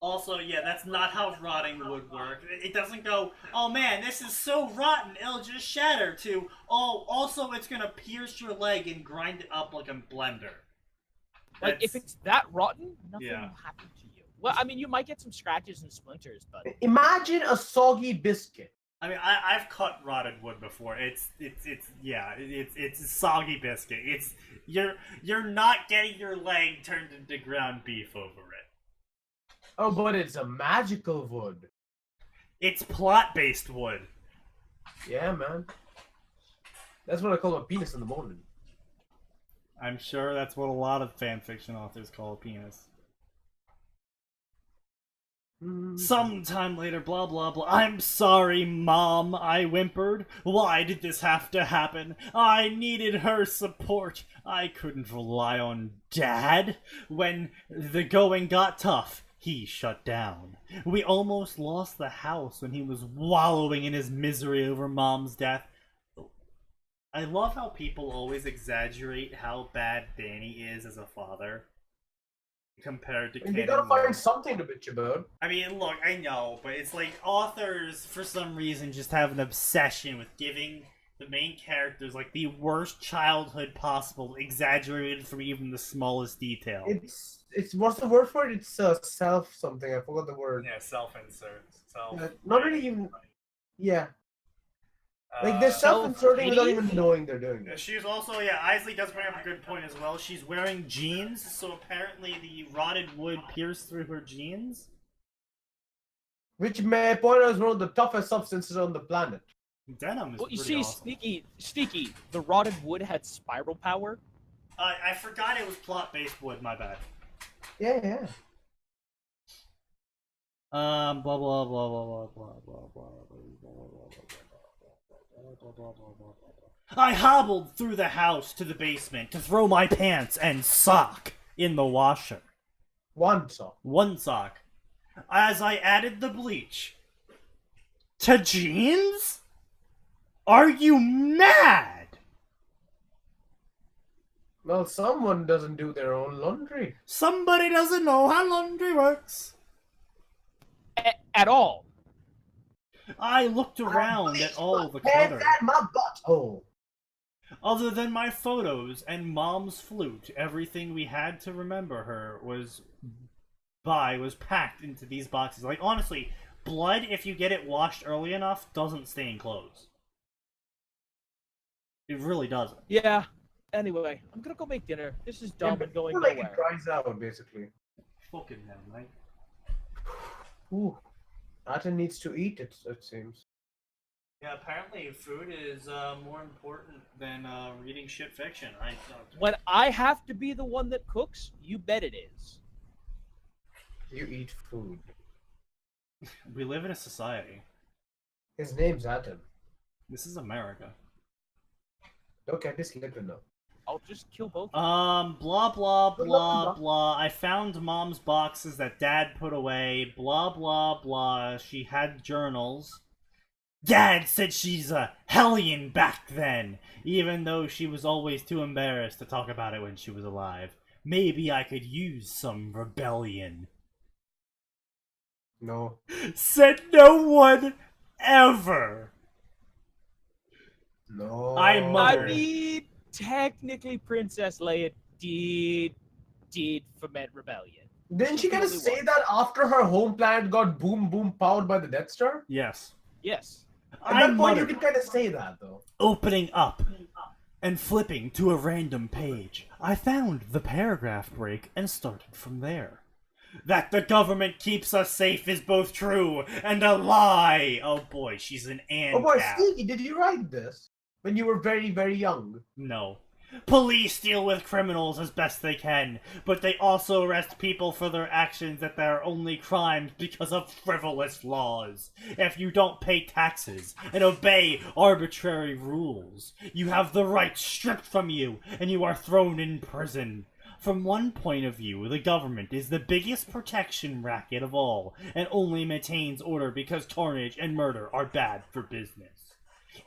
Also, yeah, that's not how rotting would work. It doesn't go, oh man, this is so rotten, it'll just shatter, to, oh, also it's gonna pierce your leg and grind it up like a blender. Like, if it's that rotten, nothing Yeah. will happen to you. Well, I mean, you might get some scratches and splinters, but Imagine a soggy biscuit. I mean, I've cut rotted wood before. It's a soggy biscuit. You're not getting your leg turned into ground beef over it. Oh, but it's a magical wood. It's plot-based wood. Yeah, man. That's what I call a penis in the morning. I'm sure that's what a lot of fanfiction authors call a penis. Sometime later, blah blah blah. I'm sorry, Mom, I whimpered. Why did this have to happen? I needed her support. I couldn't rely on Dad. When the going got tough, he shut down. We almost lost the house when he was wallowing in his misery over Mom's death. I love how people always exaggerate how bad Danny is as a father compared to Ken. You gotta find something to bitch about. I mean, look, I know, but it's like authors, for some reason, just have an obsession with giving the main characters like the worst childhood possible, exaggerated from even the smallest detail. It's what's the word for it? It's self something. I forgot the word. Yeah, self-insert. Not really even. Yeah. Like they're self-inserting without even knowing they're doing it. She's also, yeah, Isley does bring up a good point as well. She's wearing jeans, so apparently the rotted wood pierced through her jeans. Which may point out is one of the toughest substances on the planet. Denim is Well, you pretty see, awesome. Sneaky, the rotted wood had spiral power. I forgot it was plot-based wood, my bad. Yeah. Blah blah blah blah blah blah blah blah. I hobbled through the house to the basement to throw my pants and sock in the washer. One sock. As I added the bleach. To jeans? Are you mad? Well, someone doesn't do their own laundry. Somebody doesn't know how laundry works. At all. I looked around at all the Hands clutter. at my butthole. Other than my photos and Mom's flute, everything we had to remember her was packed into these boxes. Like, honestly, blood, if you get it washed early enough, doesn't stain clothes. It really doesn't. Yeah. Anyway, I'm gonna go make dinner. This is dumb and going Like nowhere. it dries out, basically. Fucking hell, mate. Ooh. Atin needs to eat, it seems. Yeah, apparently food is more important than reading shit fiction. When I have to be the one that cooks, you bet it is. You eat food. We live in a society. His name's Atin. This is America. Look at this little now. I'll just kill both. Blah blah blah blah. I found Mom's boxes that Dad put away. Blah blah blah. She had journals. Dad said she's a hellion back then, even though she was always too embarrassed to talk about it when she was alive. Maybe I could use some rebellion. No. Said no one ever. No. I muttered. I mean, technically, Princess Leia did foment rebellion. Didn't she kind of Really say was. that after her home planet got boom powered by the Death Star? Yes. Yes. At I that point, you muttered, can kind of say that, though. opening up and flipping to a random page. I found the paragraph break and started from there. That the government keeps us safe is both true and a lie. Oh boy, she's an ANCAP. Oh boy, Sneaky, did you write this when you were very, very young? No. Police deal with criminals as best they can, but they also arrest people for their actions that are only crimes because of frivolous laws. If you don't pay taxes and obey arbitrary rules, you have the rights stripped from you and you are thrown in prison. From one point of view, the government is the biggest protection racket of all and only maintains order because carnage and murder are bad for business.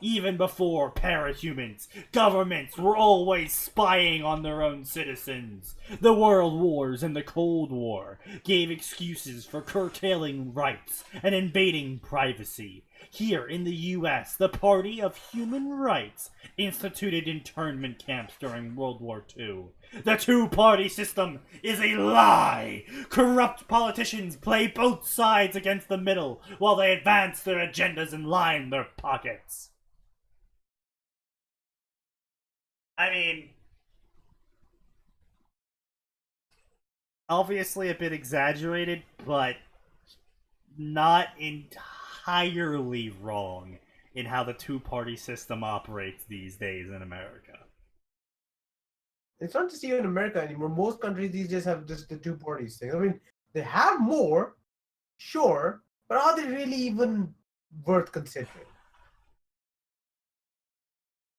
Even before parahumans, governments were always spying on their own citizens. The World Wars and the Cold War gave excuses for curtailing rights and invading privacy. Here in the US, the Party of Human Rights instituted internment camps during World War II. The two-party system is a lie! Corrupt politicians play both sides against the middle while they advance their agendas and line their pockets. I mean, obviously a bit exaggerated, but not entirely wrong. in how the two-party system operates these days in America. It's not just even in America anymore. Most countries these days have just the two parties thing. I mean, they have more, sure, but are they really even worth considering?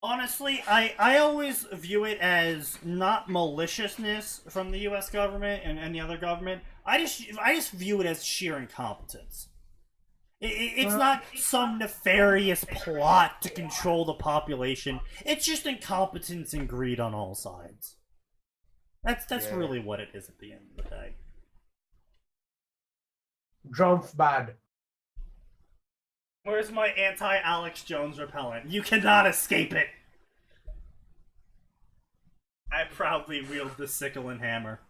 Honestly, I always view it as not maliciousness from the U.S. government and any other government. I just view it as sheer incompetence. It's not some nefarious plot to control the population. It's just incompetence and greed on all sides. That's really what it is at the end of the day. Drumpf bad. Where's my anti-Alex Jones repellent? You cannot escape it! I proudly wield the sickle and hammer.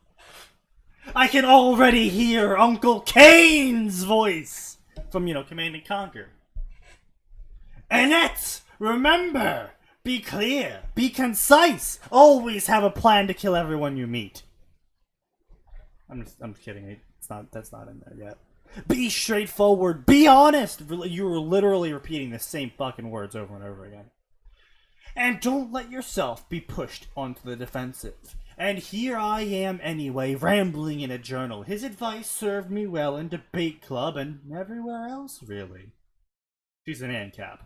I can already hear Uncle Kane's voice from, Command and Conquer. Annette, remember! Be clear, be concise, always have a plan to kill everyone you meet. I'm kidding, that's not in there yet. Be straightforward. Be honest. You were literally repeating the same fucking words over and over again. And don't let yourself be pushed onto the defensive. And here I am anyway, rambling in a journal. His advice served me well in debate club and everywhere else, really. She's an ANCAP.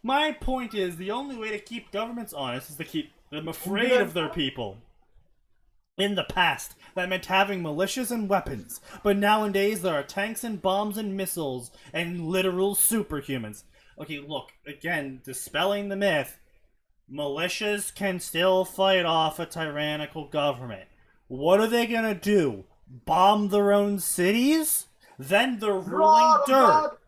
My point is, the only way to keep governments honest is to keep them afraid of their people. In the past, that meant having militias and weapons, but nowadays there are tanks and bombs and missiles and literal superhumans. Okay, look, again, dispelling the myth, militias can still fight off a tyrannical government. What are they gonna do? Bomb their own cities? Then they're ruling dirt.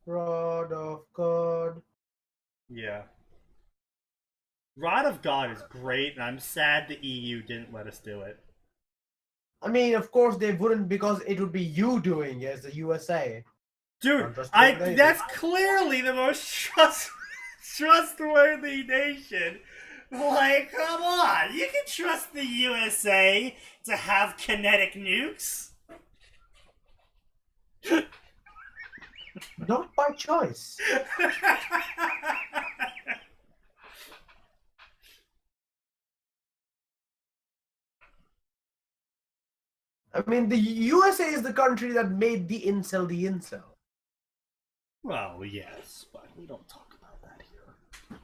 Rod of God. Yeah. Rod of God is great, and I'm sad the EU didn't let us do it. I mean, of course they wouldn't, because it would be you doing it as the USA. Dude, that's clearly the most trustworthy nation. Like, come on, you can trust the USA to have kinetic nukes. Not by choice. I mean, the USA is the country that made the incel the incel. Well, yes, but we don't talk about that here.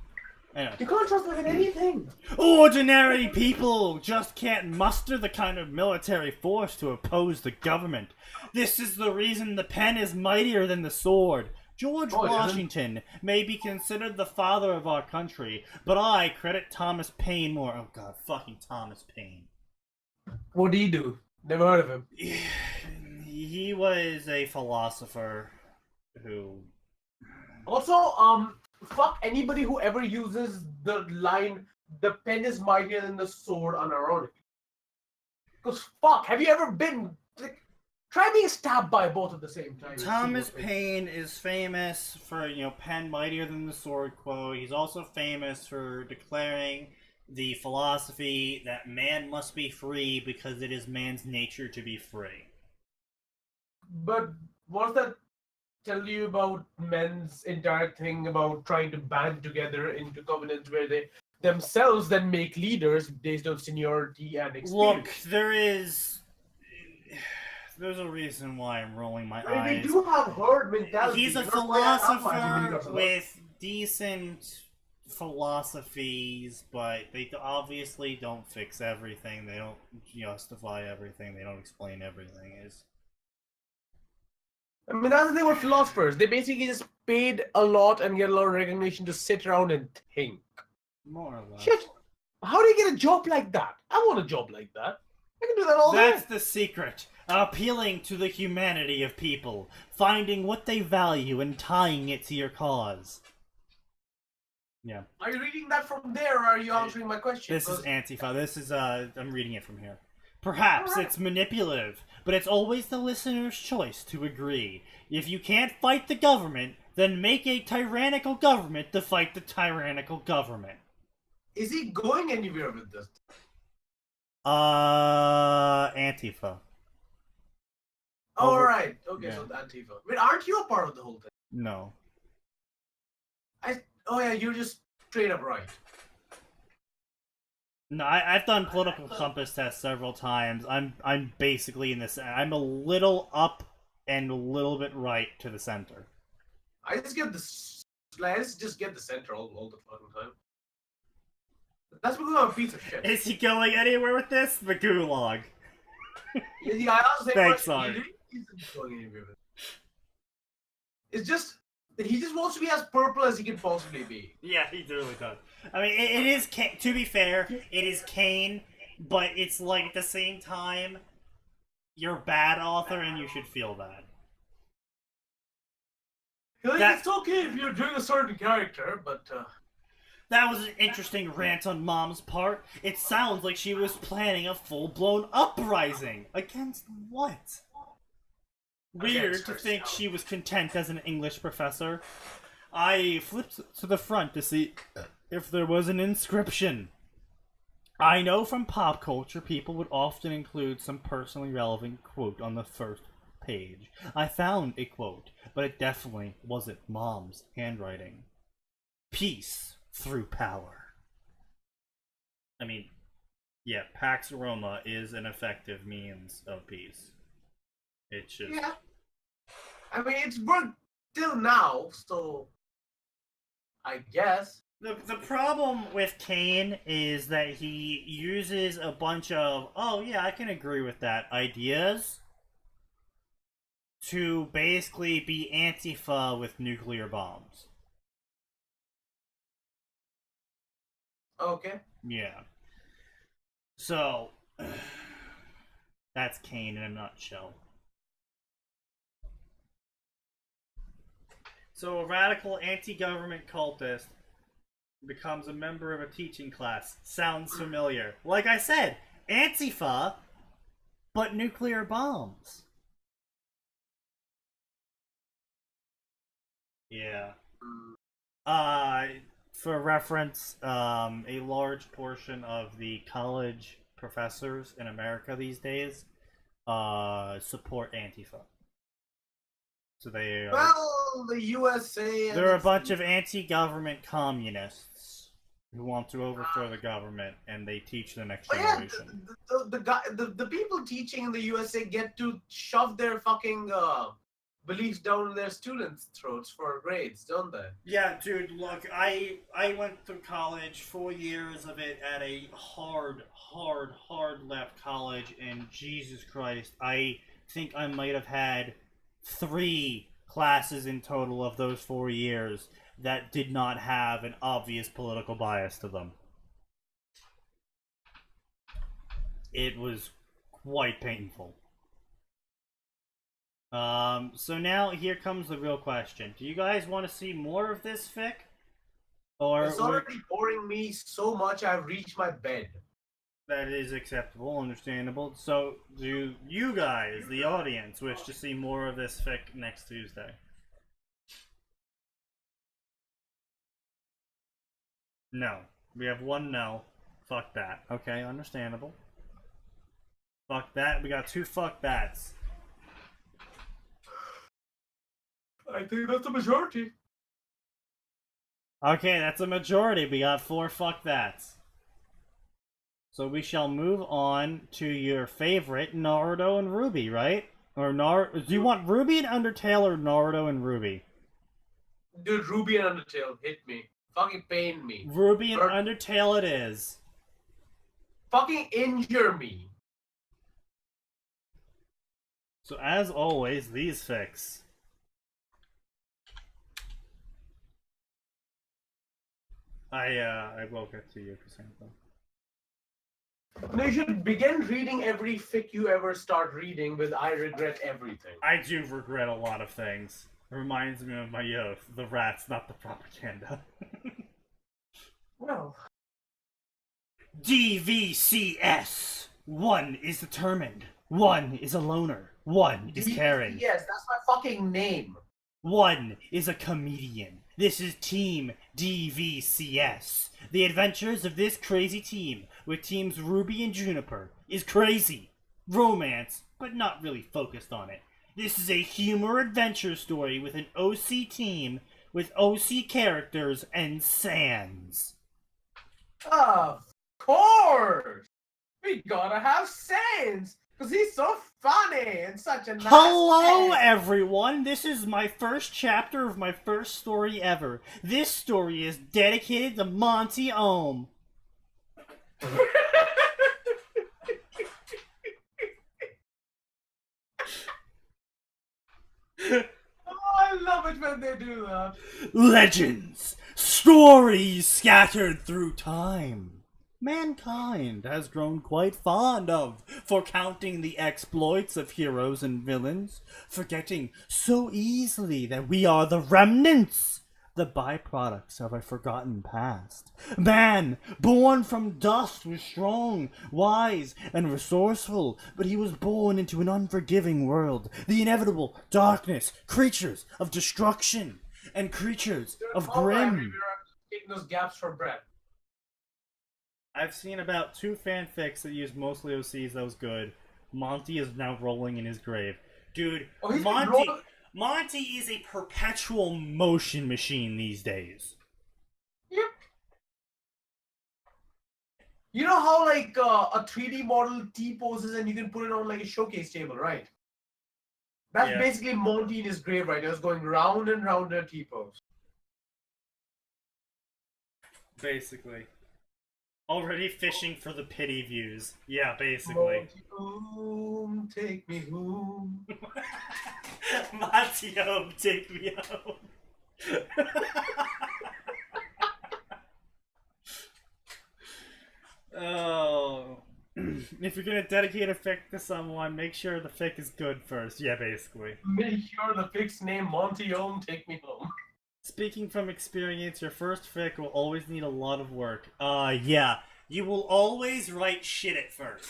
Anyway. You can't trust them in anything. Ordinary people just can't muster the kind of military force to oppose the government. This is the reason the pen is mightier than the sword. George Washington may be considered the father of our country, but I credit Thomas Paine more. Oh god, fucking Thomas Paine. What did he do? Never heard of him. He was a philosopher who... Also, fuck anybody who ever uses the line, the pen is mightier than the sword, unironically. Because fuck, have you ever been... Like, try being stabbed by both at the same time. Thomas Paine is famous for, pen mightier than the sword quote. He's also famous for declaring the philosophy that man must be free because it is man's nature to be free. But what's that tell you about men's entire thing about trying to band together into covenants where they themselves then make leaders based on seniority and experience? Look, there's a reason why I'm rolling my eyes. They do have herd mentality. He's a philosopher with decent philosophies, but they obviously don't fix everything. They don't justify everything. They don't explain everything. I mean, that's the thing with philosophers. They basically just paid a lot and get a lot of recognition to sit around and think. More or less. Shit. How do you get a job like that? I want a job like that. I can do that all day. That's the secret. Appealing to the humanity of people. Finding what they value and tying it to your cause. Yeah. Are you reading that from there, or are you answering my question? This is Antifa. This is, I'm reading it from here. Perhaps it's manipulative, but it's always the listener's choice to agree. If you can't fight the government, then make a tyrannical government to fight the tyrannical government. Is he going anywhere with this? Antifa. All Over- right. Okay, yeah. so the Antifa. Wait, aren't you a part of the whole thing? No. Oh yeah, you're just straight up right. No, I've done political compass tests several times. I'm basically in this. I'm a little up and a little bit right to the center. I just get the center all the fucking time. That's because I'm a piece of shit. Is he going anywhere with this? The gulag. Yeah, I also say Thanks, much, sorry. he's not going anywhere with it. It's just he just wants to be as purple as he can possibly be. Yeah, he really does. I mean, it is to be fair, it is Kane, but it's like at the same time, you're a bad author and you should feel bad. It's okay if you're doing a certain character, but That was an interesting rant on Mom's part. It sounds like she was planning a full-blown uprising. Against what? Weird Against to herself. think she was content as an English professor. I flipped to the front to see if there was an inscription. I know from pop culture people would often include some personally relevant quote on the first page. I found a quote, but it definitely wasn't Mom's handwriting. Peace through power. I mean, yeah, Pax Roma is an effective means of peace. It's just... yeah. I mean, it's worked till now, so I guess. The problem with Kane is that he uses a bunch of, oh yeah, I can agree with that, ideas to basically be Antifa with nuclear bombs. Okay. Yeah. So, that's Kane in a nutshell. So a radical anti-government cultist becomes a member of a teaching class. Sounds familiar. Like I said, Antifa, but nuclear bombs. Yeah. For reference, a large portion of the college professors in America these days support Antifa. So they are, Well, the USA. they're a bunch of anti-government communists who want to overthrow the government, and they teach the next Oh, yeah, generation. the people teaching in the USA get to shove their fucking beliefs down their students' throats for grades, don't they? Yeah, dude, look, I went through college, 4 years of it at a hard left college, and Jesus Christ, I think I might have had 3 classes in total of those 4 years that did not have an obvious political bias to them. It was quite painful. So now here comes the real question. Do you guys want to see more of this fic? Or It's already boring me so much I've reached my bed. that is acceptable, understandable. So do you guys, the audience, wish to see more of this fic next Tuesday? No. We have 1 no. Fuck that. Okay, understandable. Fuck that. We got 2 fuck that's. I think that's the majority. Okay, that's a majority. We got 4 fuck that's. So we shall move on to your favorite, Naruto and Ruby, right? Or do you want Ruby and Undertale or Naruto and Ruby? Dude, Ruby and Undertale hit me. Fucking pain me. Ruby and Undertale it is. Fucking injure me. So as always, these fics. I will get to you, Cassandra. No, you should begin reading every fic you ever start reading with I regret everything. I do regret a lot of things. It reminds me of my oath. The rats, not the propaganda. Well. DVCS. 1 is determined. 1 is a loner. 1 is caring. Yes, that's my fucking name. 1 is a comedian. This is Team DVCS. The adventures of this crazy team, with teams Ruby and Juniper, is crazy. Romance, but not really focused on it. This is a humor adventure story with an OC team, with OC characters and sans. Of course! We gotta have Sans! Because he's so funny and such a nice Hello, man. everyone! This is my first chapter of my first story ever. This story is dedicated to Monty Ohm. Oh, I love it when they do that. Legends, stories scattered through time. Mankind has grown quite fond of forecounting the exploits of heroes and villains, forgetting so easily that we are the remnants, the byproducts of a forgotten past. Man, born from dust, was strong, wise, and resourceful, but he was born into an unforgiving world, the inevitable darkness, creatures of destruction, and creatures of Alright, we grim. were taking those gaps for bread. I've seen about 2 fanfics that use mostly OCs. That was good. Monty is now rolling in his grave. Dude, Oh, he's Monty is a perpetual motion machine these days. Yep. You know how like a 3D model T-poses and you can put it on like a showcase table, right? That's Yeah. basically Monty in his grave right now. It's going round and round in a T-pose. Basically. Already fishing for the pity views. Yeah, basically. Monty home, take me home. Monty home, take me home. Oh. If you're gonna dedicate a fic to someone, make sure the fic is good first. Yeah, basically. Make sure the fixed name Monty home, take me home. Speaking from experience, your first fic will always need a lot of work. Yeah. You will always write shit at first.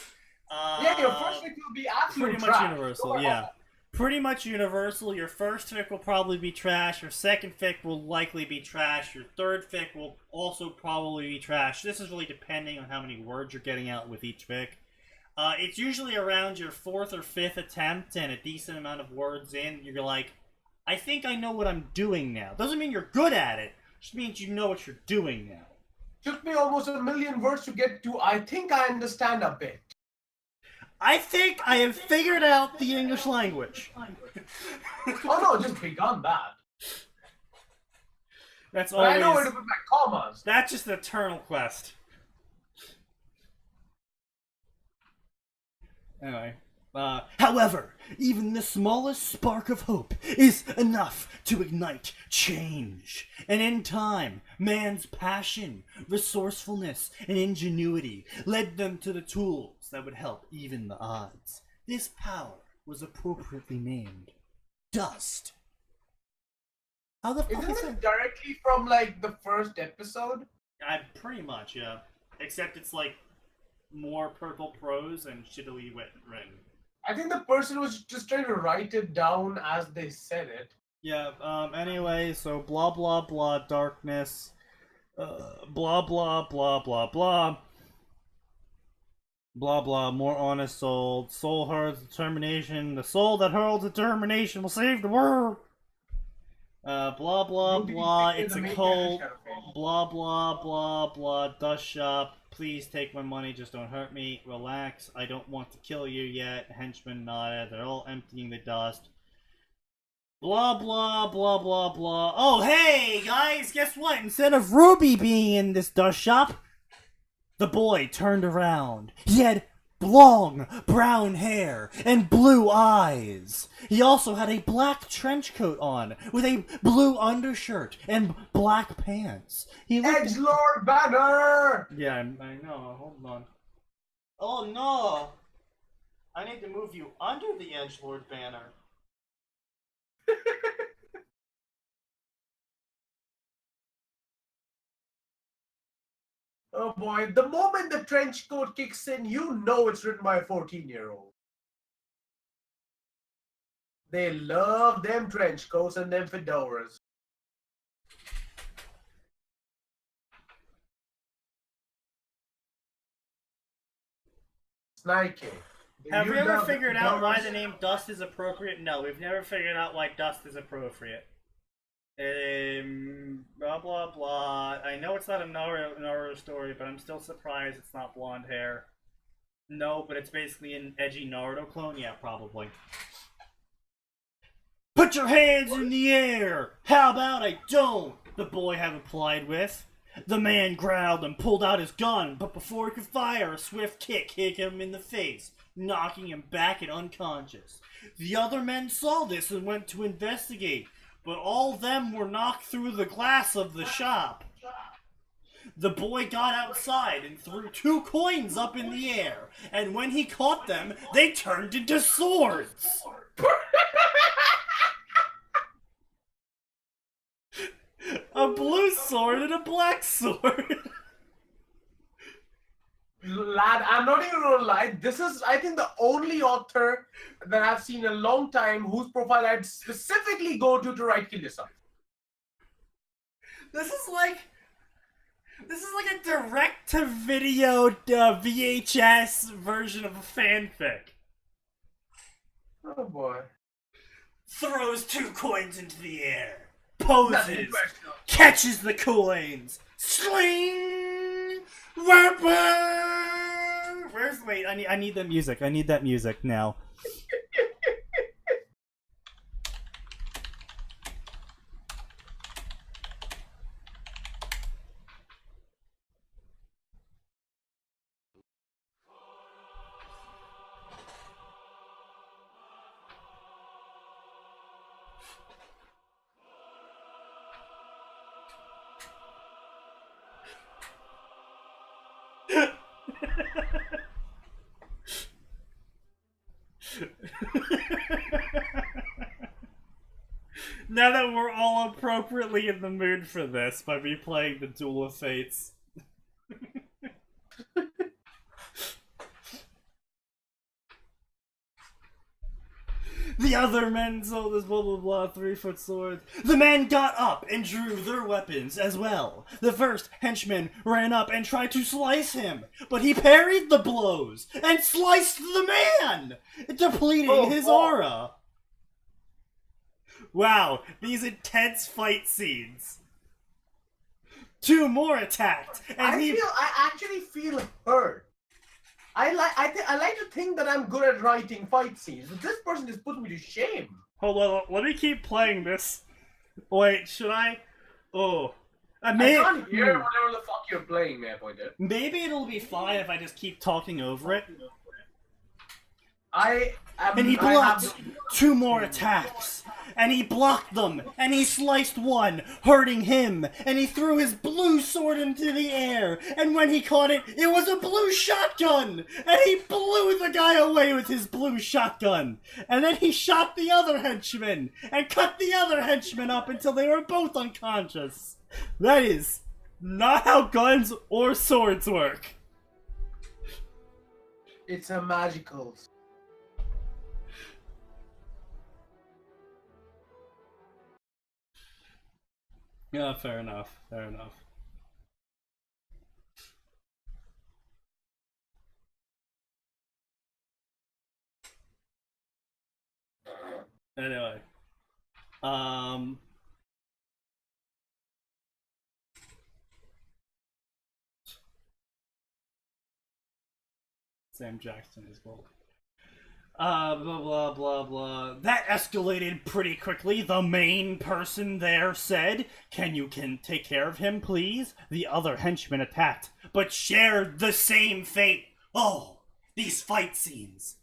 Yeah, your first fic will be absolute Pretty much trash. universal, Go yeah. ahead. Pretty much universal. Your first fic will probably be trash. Your second fic will likely be trash. Your third fic will also probably be trash. This is really depending on how many words you're getting out with each fic. It's usually around your 4th or 5th attempt and a decent amount of words in. You're like, I think I know what I'm doing now. Doesn't mean you're good at it. Just means you know what you're doing now. Took me almost 1,000,000 words to get to I think I understand a bit. I think I have figured out the English language. Oh no, just begun that. That's But I know where always... to put my commas. That's just an eternal quest. Anyway. However, even the smallest spark of hope is enough to ignite change. And in time, man's passion, resourcefulness, and ingenuity led them to the tools that would help even the odds. This power was appropriately named Dust. How the fuck is Isn't that? it directly from like the first episode? Pretty much, yeah. Except it's like more purple prose and shittily written. I think the person was just trying to write it down as they said it. Yeah, anyway, so blah blah blah darkness, blah blah blah blah blah. Blah blah, more honest soul. Soul hurls determination. The soul that hurls determination will save the world. Blah blah You'll be blah, picking it's the a main cult. character face. Blah blah blah blah, dust shop. Please take my money, just don't hurt me. Relax, I don't want to kill you yet. Henchmen nodded, they're all emptying the dust. Blah blah blah blah blah. Oh hey guys, guess what? Instead of Ruby being in this dust shop, the boy turned around. He had long brown hair and blue eyes. He also had a black trench coat on with a blue undershirt and black pants. He looked... Edgelord Banner! Yeah, I know. Hold on. Oh no! I need to move you under the Edgelord banner. Oh boy, the moment the trench coat kicks in, you know it's written by a 14-year-old. They love them trench coats and them fedoras. Snikey. Have we You ever love- figured out why lovers- the name Dust is appropriate? No, we've never figured out why Dust is appropriate. Blah blah blah. I know it's not a Naruto story, but I'm still surprised it's not blonde hair. No, but it's basically an edgy Naruto clone? Yeah, probably. Put your hands in the air! How about I don't? The boy had replied with. The man growled and pulled out his gun, but before he could fire, a swift kick hit him in the face, knocking him back and unconscious. The other men saw this and went to investigate, but all of them were knocked through the glass of the shop. The boy got outside and threw 2 coins up in the air, and when he caught them, they turned into swords. A blue sword and a black sword. Lad, I'm not even gonna lie. This is, I think, the only author that I've seen in a long time whose profile I'd specifically go to write kill yourself. This is like a direct-to-video VHS version of a fanfic. Oh boy. Throws 2 coins into the air. Nothing Poses. personal. Catches the coins. Sling. Weapon. Wait, I need that music. I need that music now. Now that we're all appropriately in the mood for this by me playing the Duel of Fates. The other men sold this blah blah blah 3-foot swords. The men got up and drew their weapons as well. The first henchman ran up and tried to slice him, but he parried the blows and sliced the man, depleting his aura. Wow, these intense fight scenes. 2 more attacked, and I actually feel hurt. I like to think that I'm good at writing fight scenes, but this person just put me to shame. Hold on, let me keep playing this. Wait, should I? Oh. I can't hear whatever the fuck you're playing, man, pointer. Maybe it'll be fine if I just keep talking over it. And he blocked 2 more attacks. And he blocked them. And he sliced 1, hurting him. And he threw his blue sword into the air. And when he caught it, it was a blue shotgun. And he blew the guy away with his blue shotgun. And then he shot the other henchman. And cut the other henchman up until they were both unconscious. That is not how guns or swords work. It's a magical. Yeah, fair enough. Fair enough. Anyway. Sam Jackson is gold. Blah blah blah blah. That escalated pretty quickly. The main person there said, can you take care of him, please? The other henchman attacked, but shared the same fate. Oh, these fight scenes.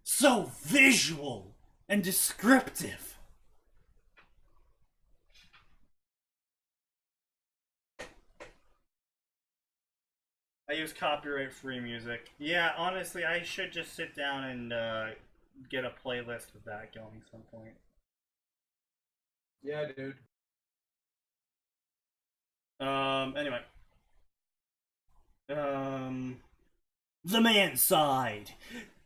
So visual and descriptive. I use copyright-free music. Yeah, honestly, I should just sit down and get a playlist of that going some point. Yeah, dude. Anyway. The man sighed.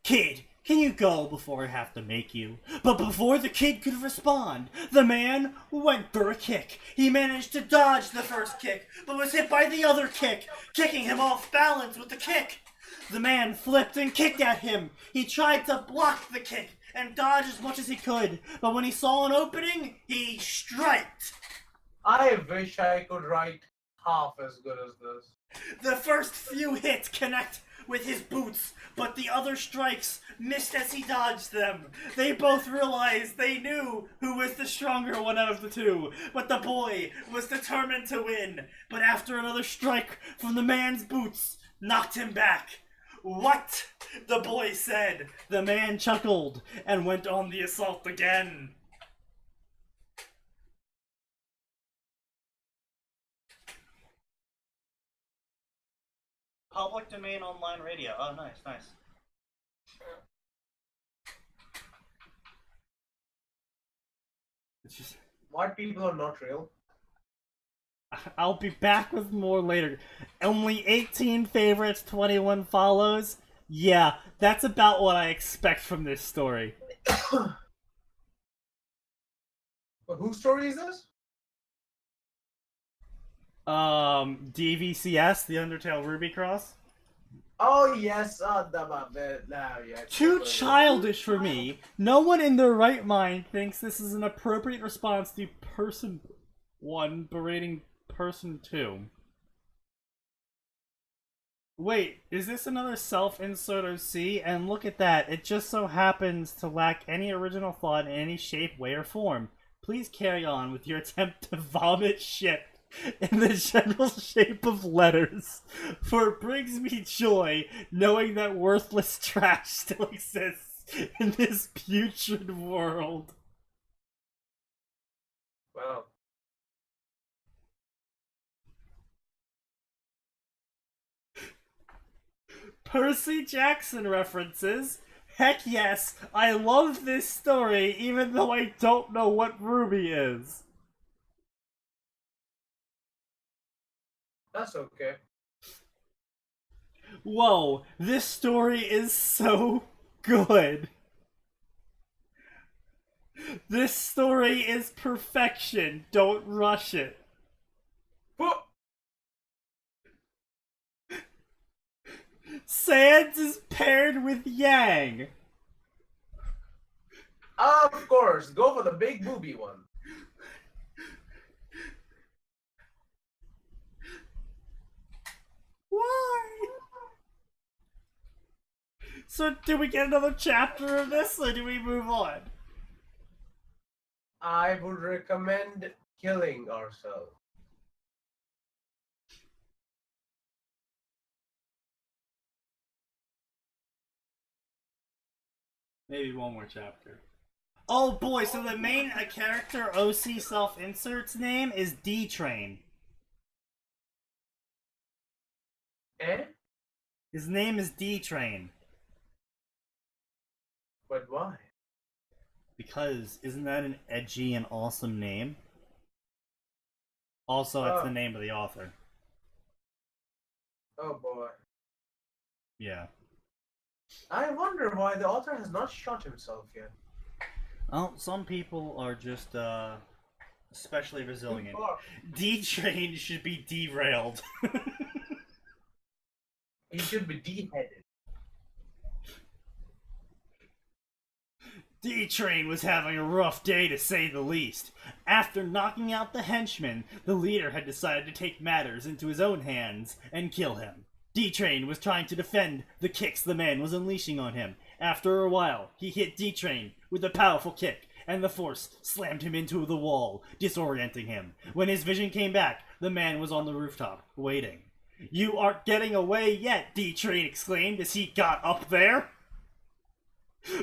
Kid, can you go before I have to make you? But before the kid could respond, the man went for a kick. He managed to dodge the first kick, but was hit by the other kick, kicking him off balance with the kick. The man flipped and kicked at him. He tried to block the kick and dodge as much as he could, but when he saw an opening, he striked. I wish I could write half as good as this. The first few hits connect with his boots, but the other strikes missed as he dodged them. They both realized they knew who was the stronger one out of the two, but the boy was determined to win. But after another strike from the man's boots knocked him back. "What?" the boy said. The man chuckled and went on the assault again. Public domain online radio. Oh, nice, nice. It's just... White people are not real. I'll be back with more later. Only 18 favorites, 21 follows. Yeah, that's about what I expect from this story. But whose story is this? DVCS, the Undertale Ruby Cross. Oh yes, yeah. Too childish for me. No one in their right mind thinks this is an appropriate response to person 1 berating person 2. Wait, is this another self-insert OC? And look at that, it just so happens to lack any original thought in any shape, way, or form. Please carry on with your attempt to vomit shit in the general shape of letters, for it brings me joy knowing that worthless trash still exists in this putrid world. Well, Percy Jackson references. Heck yes, I love this story even though I don't know what Ruby is. that's okay. Whoa, this story is so good. This story is perfection. Don't rush it. But Sans is paired with Yang. of course, go for the big booby one. Why? So do we get another chapter of this or do we move on? I would recommend killing ourselves. Maybe one more chapter. Oh boy, so the main character OC self-insert's name is D-Train. Eh? His name is D-Train. But why? Because isn't that an edgy and awesome name? Also, it's the name of the author. Oh boy. Yeah. I wonder why the author has not shot himself yet. Well, some people are just, especially resilient. Fuck. D-Train should be derailed. He should be de-headed. D-Train was having a rough day to say the least. After knocking out the henchman, the leader had decided to take matters into his own hands and kill him. D-Train was trying to defend the kicks the man was unleashing on him. After a while, he hit D-Train with a powerful kick, and the force slammed him into the wall, disorienting him. When his vision came back, the man was on the rooftop, waiting. "You aren't getting away yet," D-Train exclaimed as he got up there.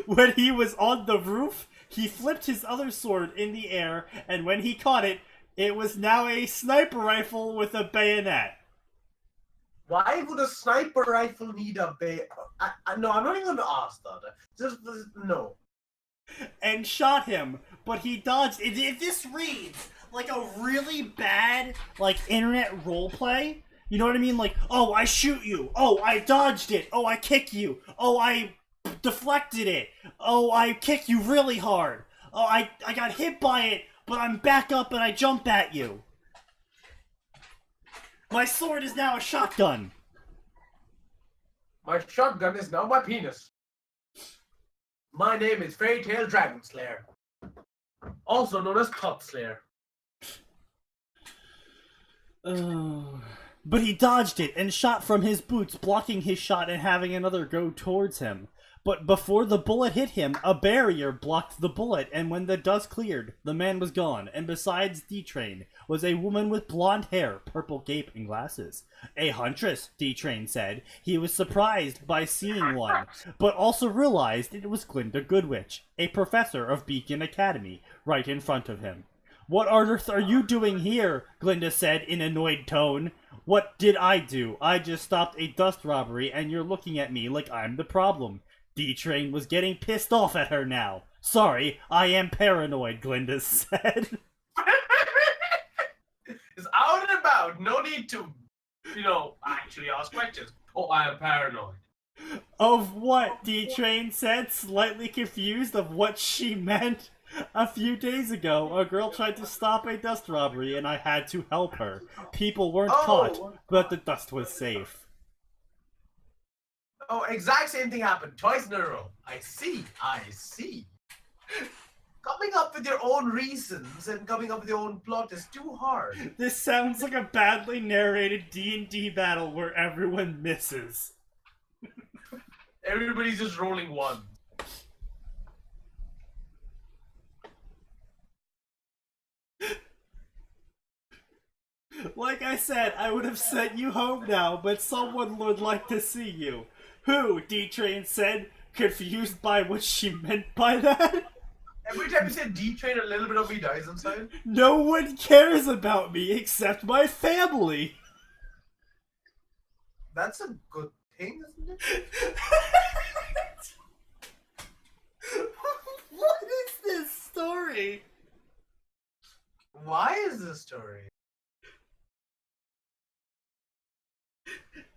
When he was on the roof, he flipped his other sword in the air, and when he caught it, it was now a sniper rifle with a bayonet. Why would a sniper rifle need a no, I'm not even gonna ask that. Just no. And shot him, but he dodged. If this reads like a really bad, like, internet roleplay, you know what I mean? Like, oh, I shoot you. Oh, I dodged it. Oh, I kick you. Oh, I deflected it. Oh, I kick you really hard. Oh, I got hit by it, but I'm back up and I jump at you. My sword is now a shotgun. My shotgun is now my penis. My name is Fairy Tail Dragon Slayer, also known as Top Slayer. But he dodged it and shot from his boots, blocking his shot and having another go towards him. But before the bullet hit him, a barrier blocked the bullet, and when the dust cleared, the man was gone, and besides D-Train was a woman with blonde hair, purple cape, and glasses. A huntress, D-Train said. He was surprised by seeing one, but also realized it was Glinda Goodwitch, a professor of Beacon Academy, right in front of him. What on earth are you doing here? Glinda said in annoyed tone. What did I do? I just stopped a dust robbery, and you're looking at me like I'm the problem. D-Train was getting pissed off at her now. Sorry, I am paranoid, Glinda said. It's out and about. No need to, actually ask questions. Oh, I am paranoid. Of what? D-Train said, slightly confused of what she meant. A few days ago, a girl tried to stop a dust robbery and I had to help her. People weren't caught, but the dust was safe. Oh, exact same thing happened twice in a row. I see. Coming up with your own reasons and coming up with your own plot is too hard. This sounds like a badly narrated D&D battle where everyone misses. Everybody's just rolling one. Like I said, I would have sent you home now, but someone would like to see you. Who? D-Train said, confused by what she meant by that. Every time you say D-Train, a little bit of me dies inside. No one cares about me except my family. That's a good thing, isn't it? What is this story? Why is this story?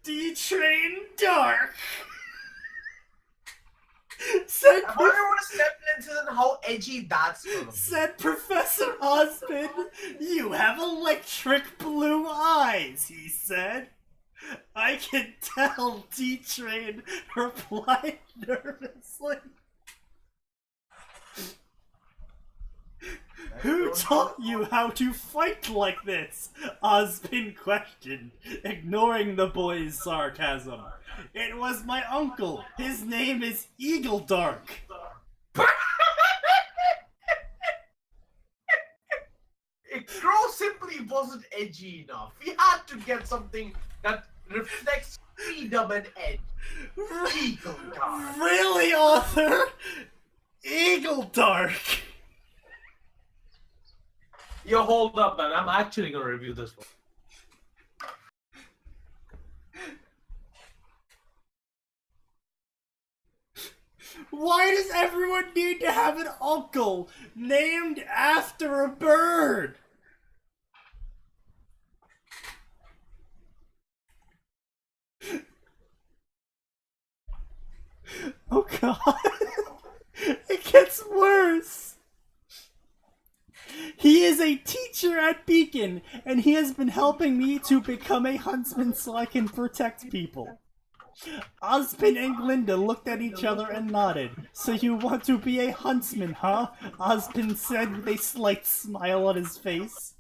D-Train Dark. I wonder what a semblance is and how edgy that's gonna be. Said Professor Osmond, you have electric blue eyes, he said. I can tell, D-Train replied nervously. Who taught you how to fight like this? Osmond questioned, ignoring the boy's sarcasm. It was my uncle. His name is Eagle Dark. Crow simply wasn't edgy enough. We had to get something that reflects freedom and edge. Eagle Dark. Really, author? Eagle Dark. Yo, hold up, man. I'm actually gonna review this one. Why does everyone need to have an uncle named after a bird? Oh god. It gets worse. He is a teacher at Beacon, and he has been helping me to become a huntsman so I can protect people. Osmond and Glinda looked at each other and nodded. So you want to be a huntsman, huh? Osmond said with a slight smile on his face.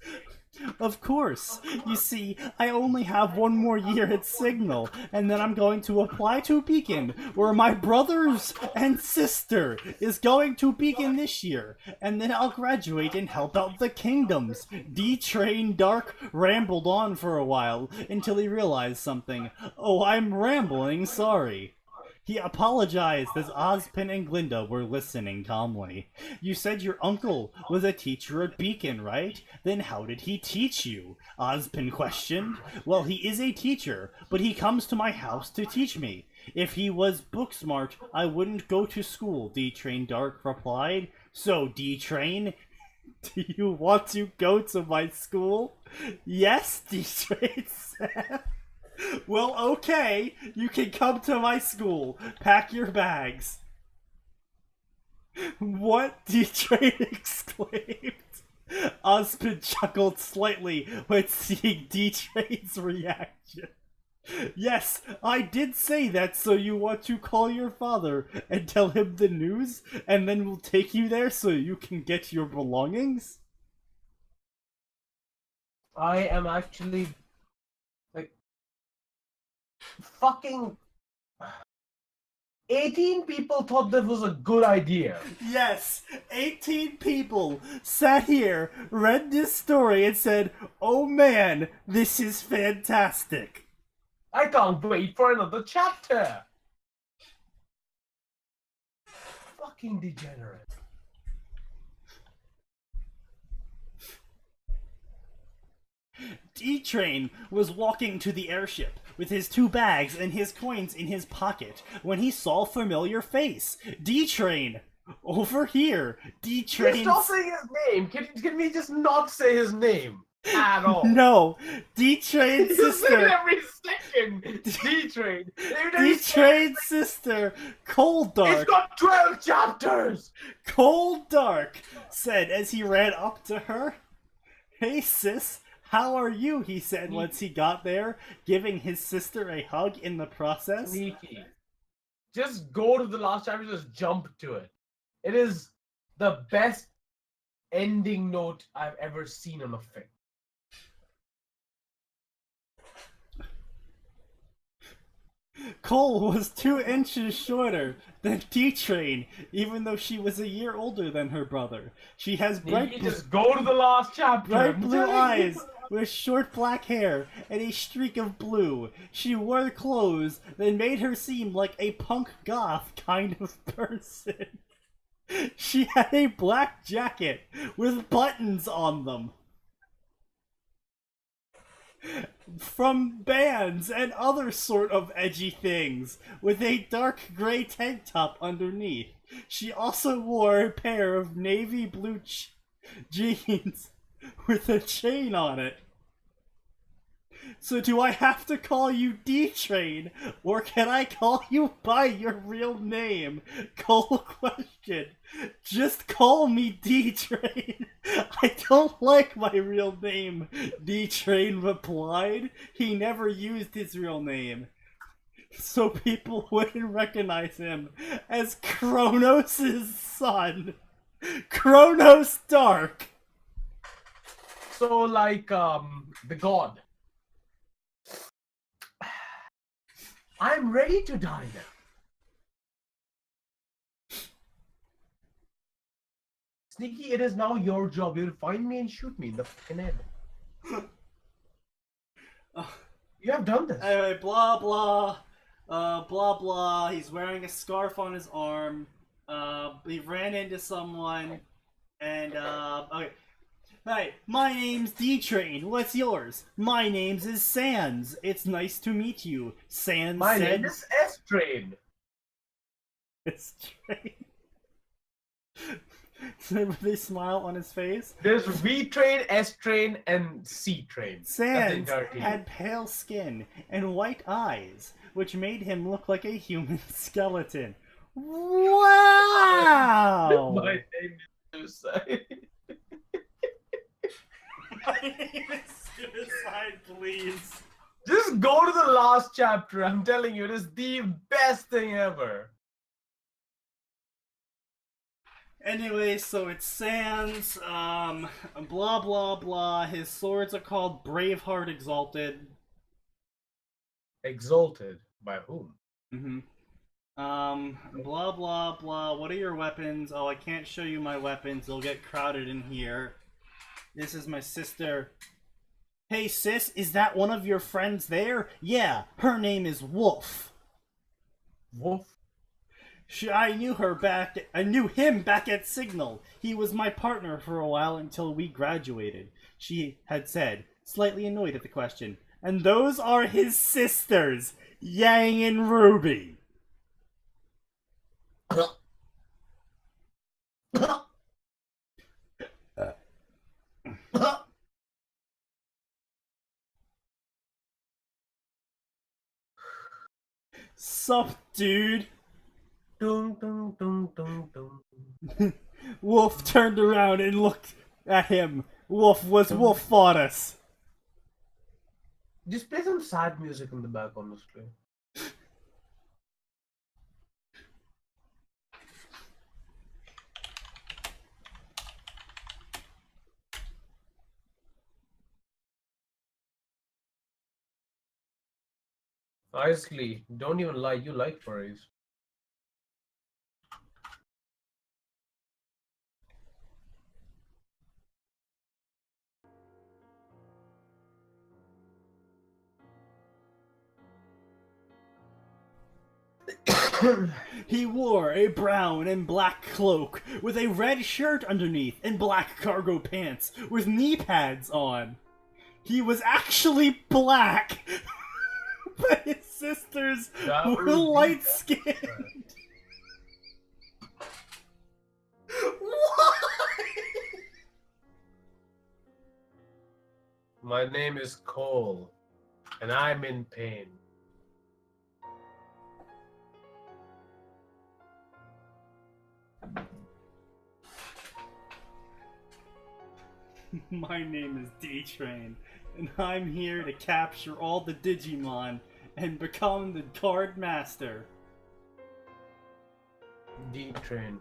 Of course. You see, I only have one more year at Signal, and then I'm going to apply to Beacon, where my brothers and sister is going to Beacon this year, and then I'll graduate and help out the kingdoms. D-Train Dark rambled on for a while, until he realized something. Oh, I'm rambling, sorry. He apologized as Ozpin and Glinda were listening calmly. You said your uncle was a teacher at Beacon, right? Then how did he teach you? Ozpin questioned. Well, he is a teacher, but he comes to my house to teach me. If he was book smart, I wouldn't go to school, D-Train Dark replied. So, D-Train, do you want to go to my school? Yes, D-Train said. Well, okay, you can come to my school. Pack your bags. What? D-Train exclaimed. Osmond chuckled slightly when seeing D-Train's reaction. Yes, I did say that, so you want to call your father and tell him the news, and then we'll take you there so you can get your belongings? I am actually like fucking 18 people thought that was a good idea. Yes, 18 people sat here, read this story, and said, "Oh man, this is fantastic." I can't wait for another chapter. Fucking degenerate. D-Train was walking to the airship with his 2 bags and his coins in his pocket when he saw a familiar face. D-Train! Over here! D-Train! Stop saying his name. Can we just not say his name at all? No! D-Train's You say it sister! every second. D-Train. D-Train's sister, Cold It's Dark! got 12 chapters. Cold Dark said as he ran up to her. "Hey sis, how are you?" he said once he got there, giving his sister a hug in the process. Sneaky. Just go to the last chapter, just jump to it. It is the best ending note I've ever seen on a fic. Cole was 2 inches shorter than D-Train, even though she was a year older than her brother. She has bright, Just go to the last chapter. bright I'm blue telling you. eyes with short black hair and a streak of blue. She wore clothes that made her seem like a punk goth kind of person. She had a black jacket with buttons on them from bands and other sort of edgy things, with a dark gray tank top underneath. She also wore a pair of navy blue jeans with a chain on it. "So do I have to call you D-Train, or can I call you by your real name?" Cole questioned. "Just call me D-Train. I don't like my real name," D-Train replied. He never used his real name, so people wouldn't recognize him as Kronos' son, Kronos Dark. So like the god. I'm ready to die now. Sneaky, it is now your job. You'll find me and shoot me in the fucking head. You have done this. Anyway, blah blah, blah blah. He's wearing a scarf on his arm. He ran into someone, and okay. Hi, my name's D-Train. What's yours? My name's is Sans. It's nice to meet you. Sans My said. name is S-Train. S-Train. With a smile on his face. There's V-Train, S-Train, and C-Train. Sans had pale skin and white eyes, which made him look like a human skeleton. Wow! My name is Suicide. My name is Suicide, please. Just go to the last chapter. I'm telling you, it is the best thing ever. Anyway, so it's Sans, blah blah blah. His swords are called Braveheart Exalted. Exalted by whom? Blah blah blah. What are your weapons? Oh, I can't show you my weapons. They'll get crowded in here. This is my sister. "Hey sis, is that one of your friends there?" "Yeah, her name is Wolf." Wolf? I knew him back at Signal. He was my partner for a while until we graduated," she had said, slightly annoyed at the question. "And those are his sisters, Yang and Ruby." "Sup, dude?" Dun, dun, dun, dun, dun. Wolf turned around and looked at him. Wolf fought us. Just play some sad music in the back, honestly. Honestly, don't even lie. You like furries. He wore a brown and black cloak with a red shirt underneath and black cargo pants with knee pads on. He was actually black, but his sisters were light skinned. Why? My name is Cole, and I'm in pain. My name is D-Train, and I'm here to capture all the Digimon and become the card master. D-Train.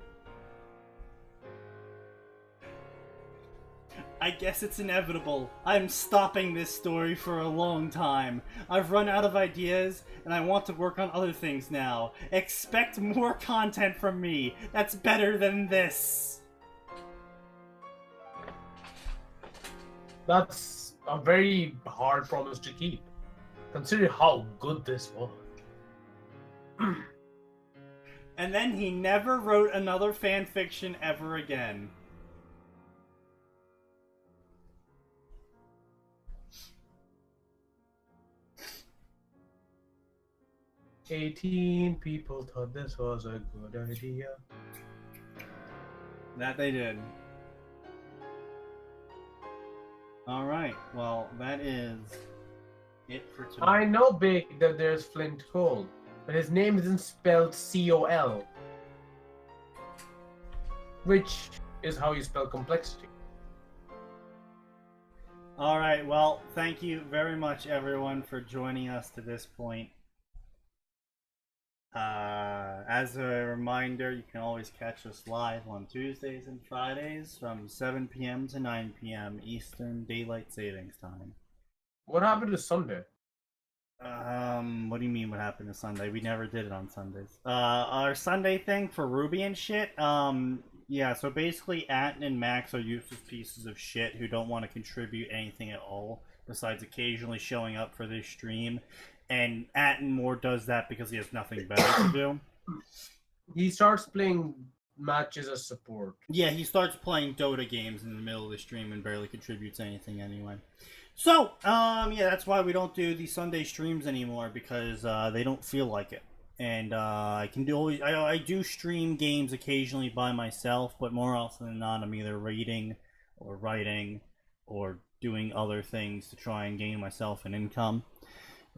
I guess it's inevitable. I'm stopping this story for a long time. I've run out of ideas, and I want to work on other things now. Expect more content from me that's better than this. That's a very hard promise to keep. Consider how good this was. And then he never wrote another fanfiction ever again. "18 people thought this was a good idea." That they did. Alright, well, that is it for today. I know, Big, that there's Flint Cole, but his name isn't spelled C-O-L, which is how you spell complexity. Alright, well, thank you very much, everyone, for joining us to this point. As a reminder, you can always catch us live on Tuesdays and Fridays from 7 p.m. to 9 p.m. Eastern Daylight Savings Time. What happened to Sunday? What do you mean what happened to Sunday? We never did it on Sundays. Our Sunday thing for Ruby and shit, yeah, so basically Atin and Max are useless pieces of shit who don't want to contribute anything at all, besides occasionally showing up for this stream. And Atin more does that because he has nothing better to do. He starts playing matches as support. Yeah, he starts playing Dota games in the middle of the stream and barely contributes anything anyway. So, yeah, that's why we don't do the Sunday streams anymore, because they don't feel like it. And I do stream games occasionally by myself, but more often than not, I'm either reading or writing or doing other things to try and gain myself an income.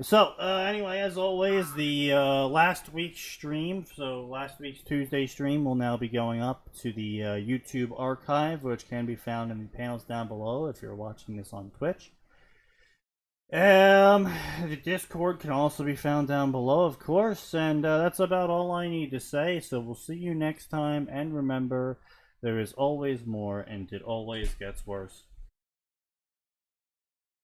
So, anyway, as always, the last week's stream, so last week's Tuesday stream will now be going up to the YouTube archive, which can be found in the panels down below if you're watching this on Twitch. The Discord can also be found down below, of course, and that's about all I need to say, so we'll see you next time, and remember, there is always more, and it always gets worse.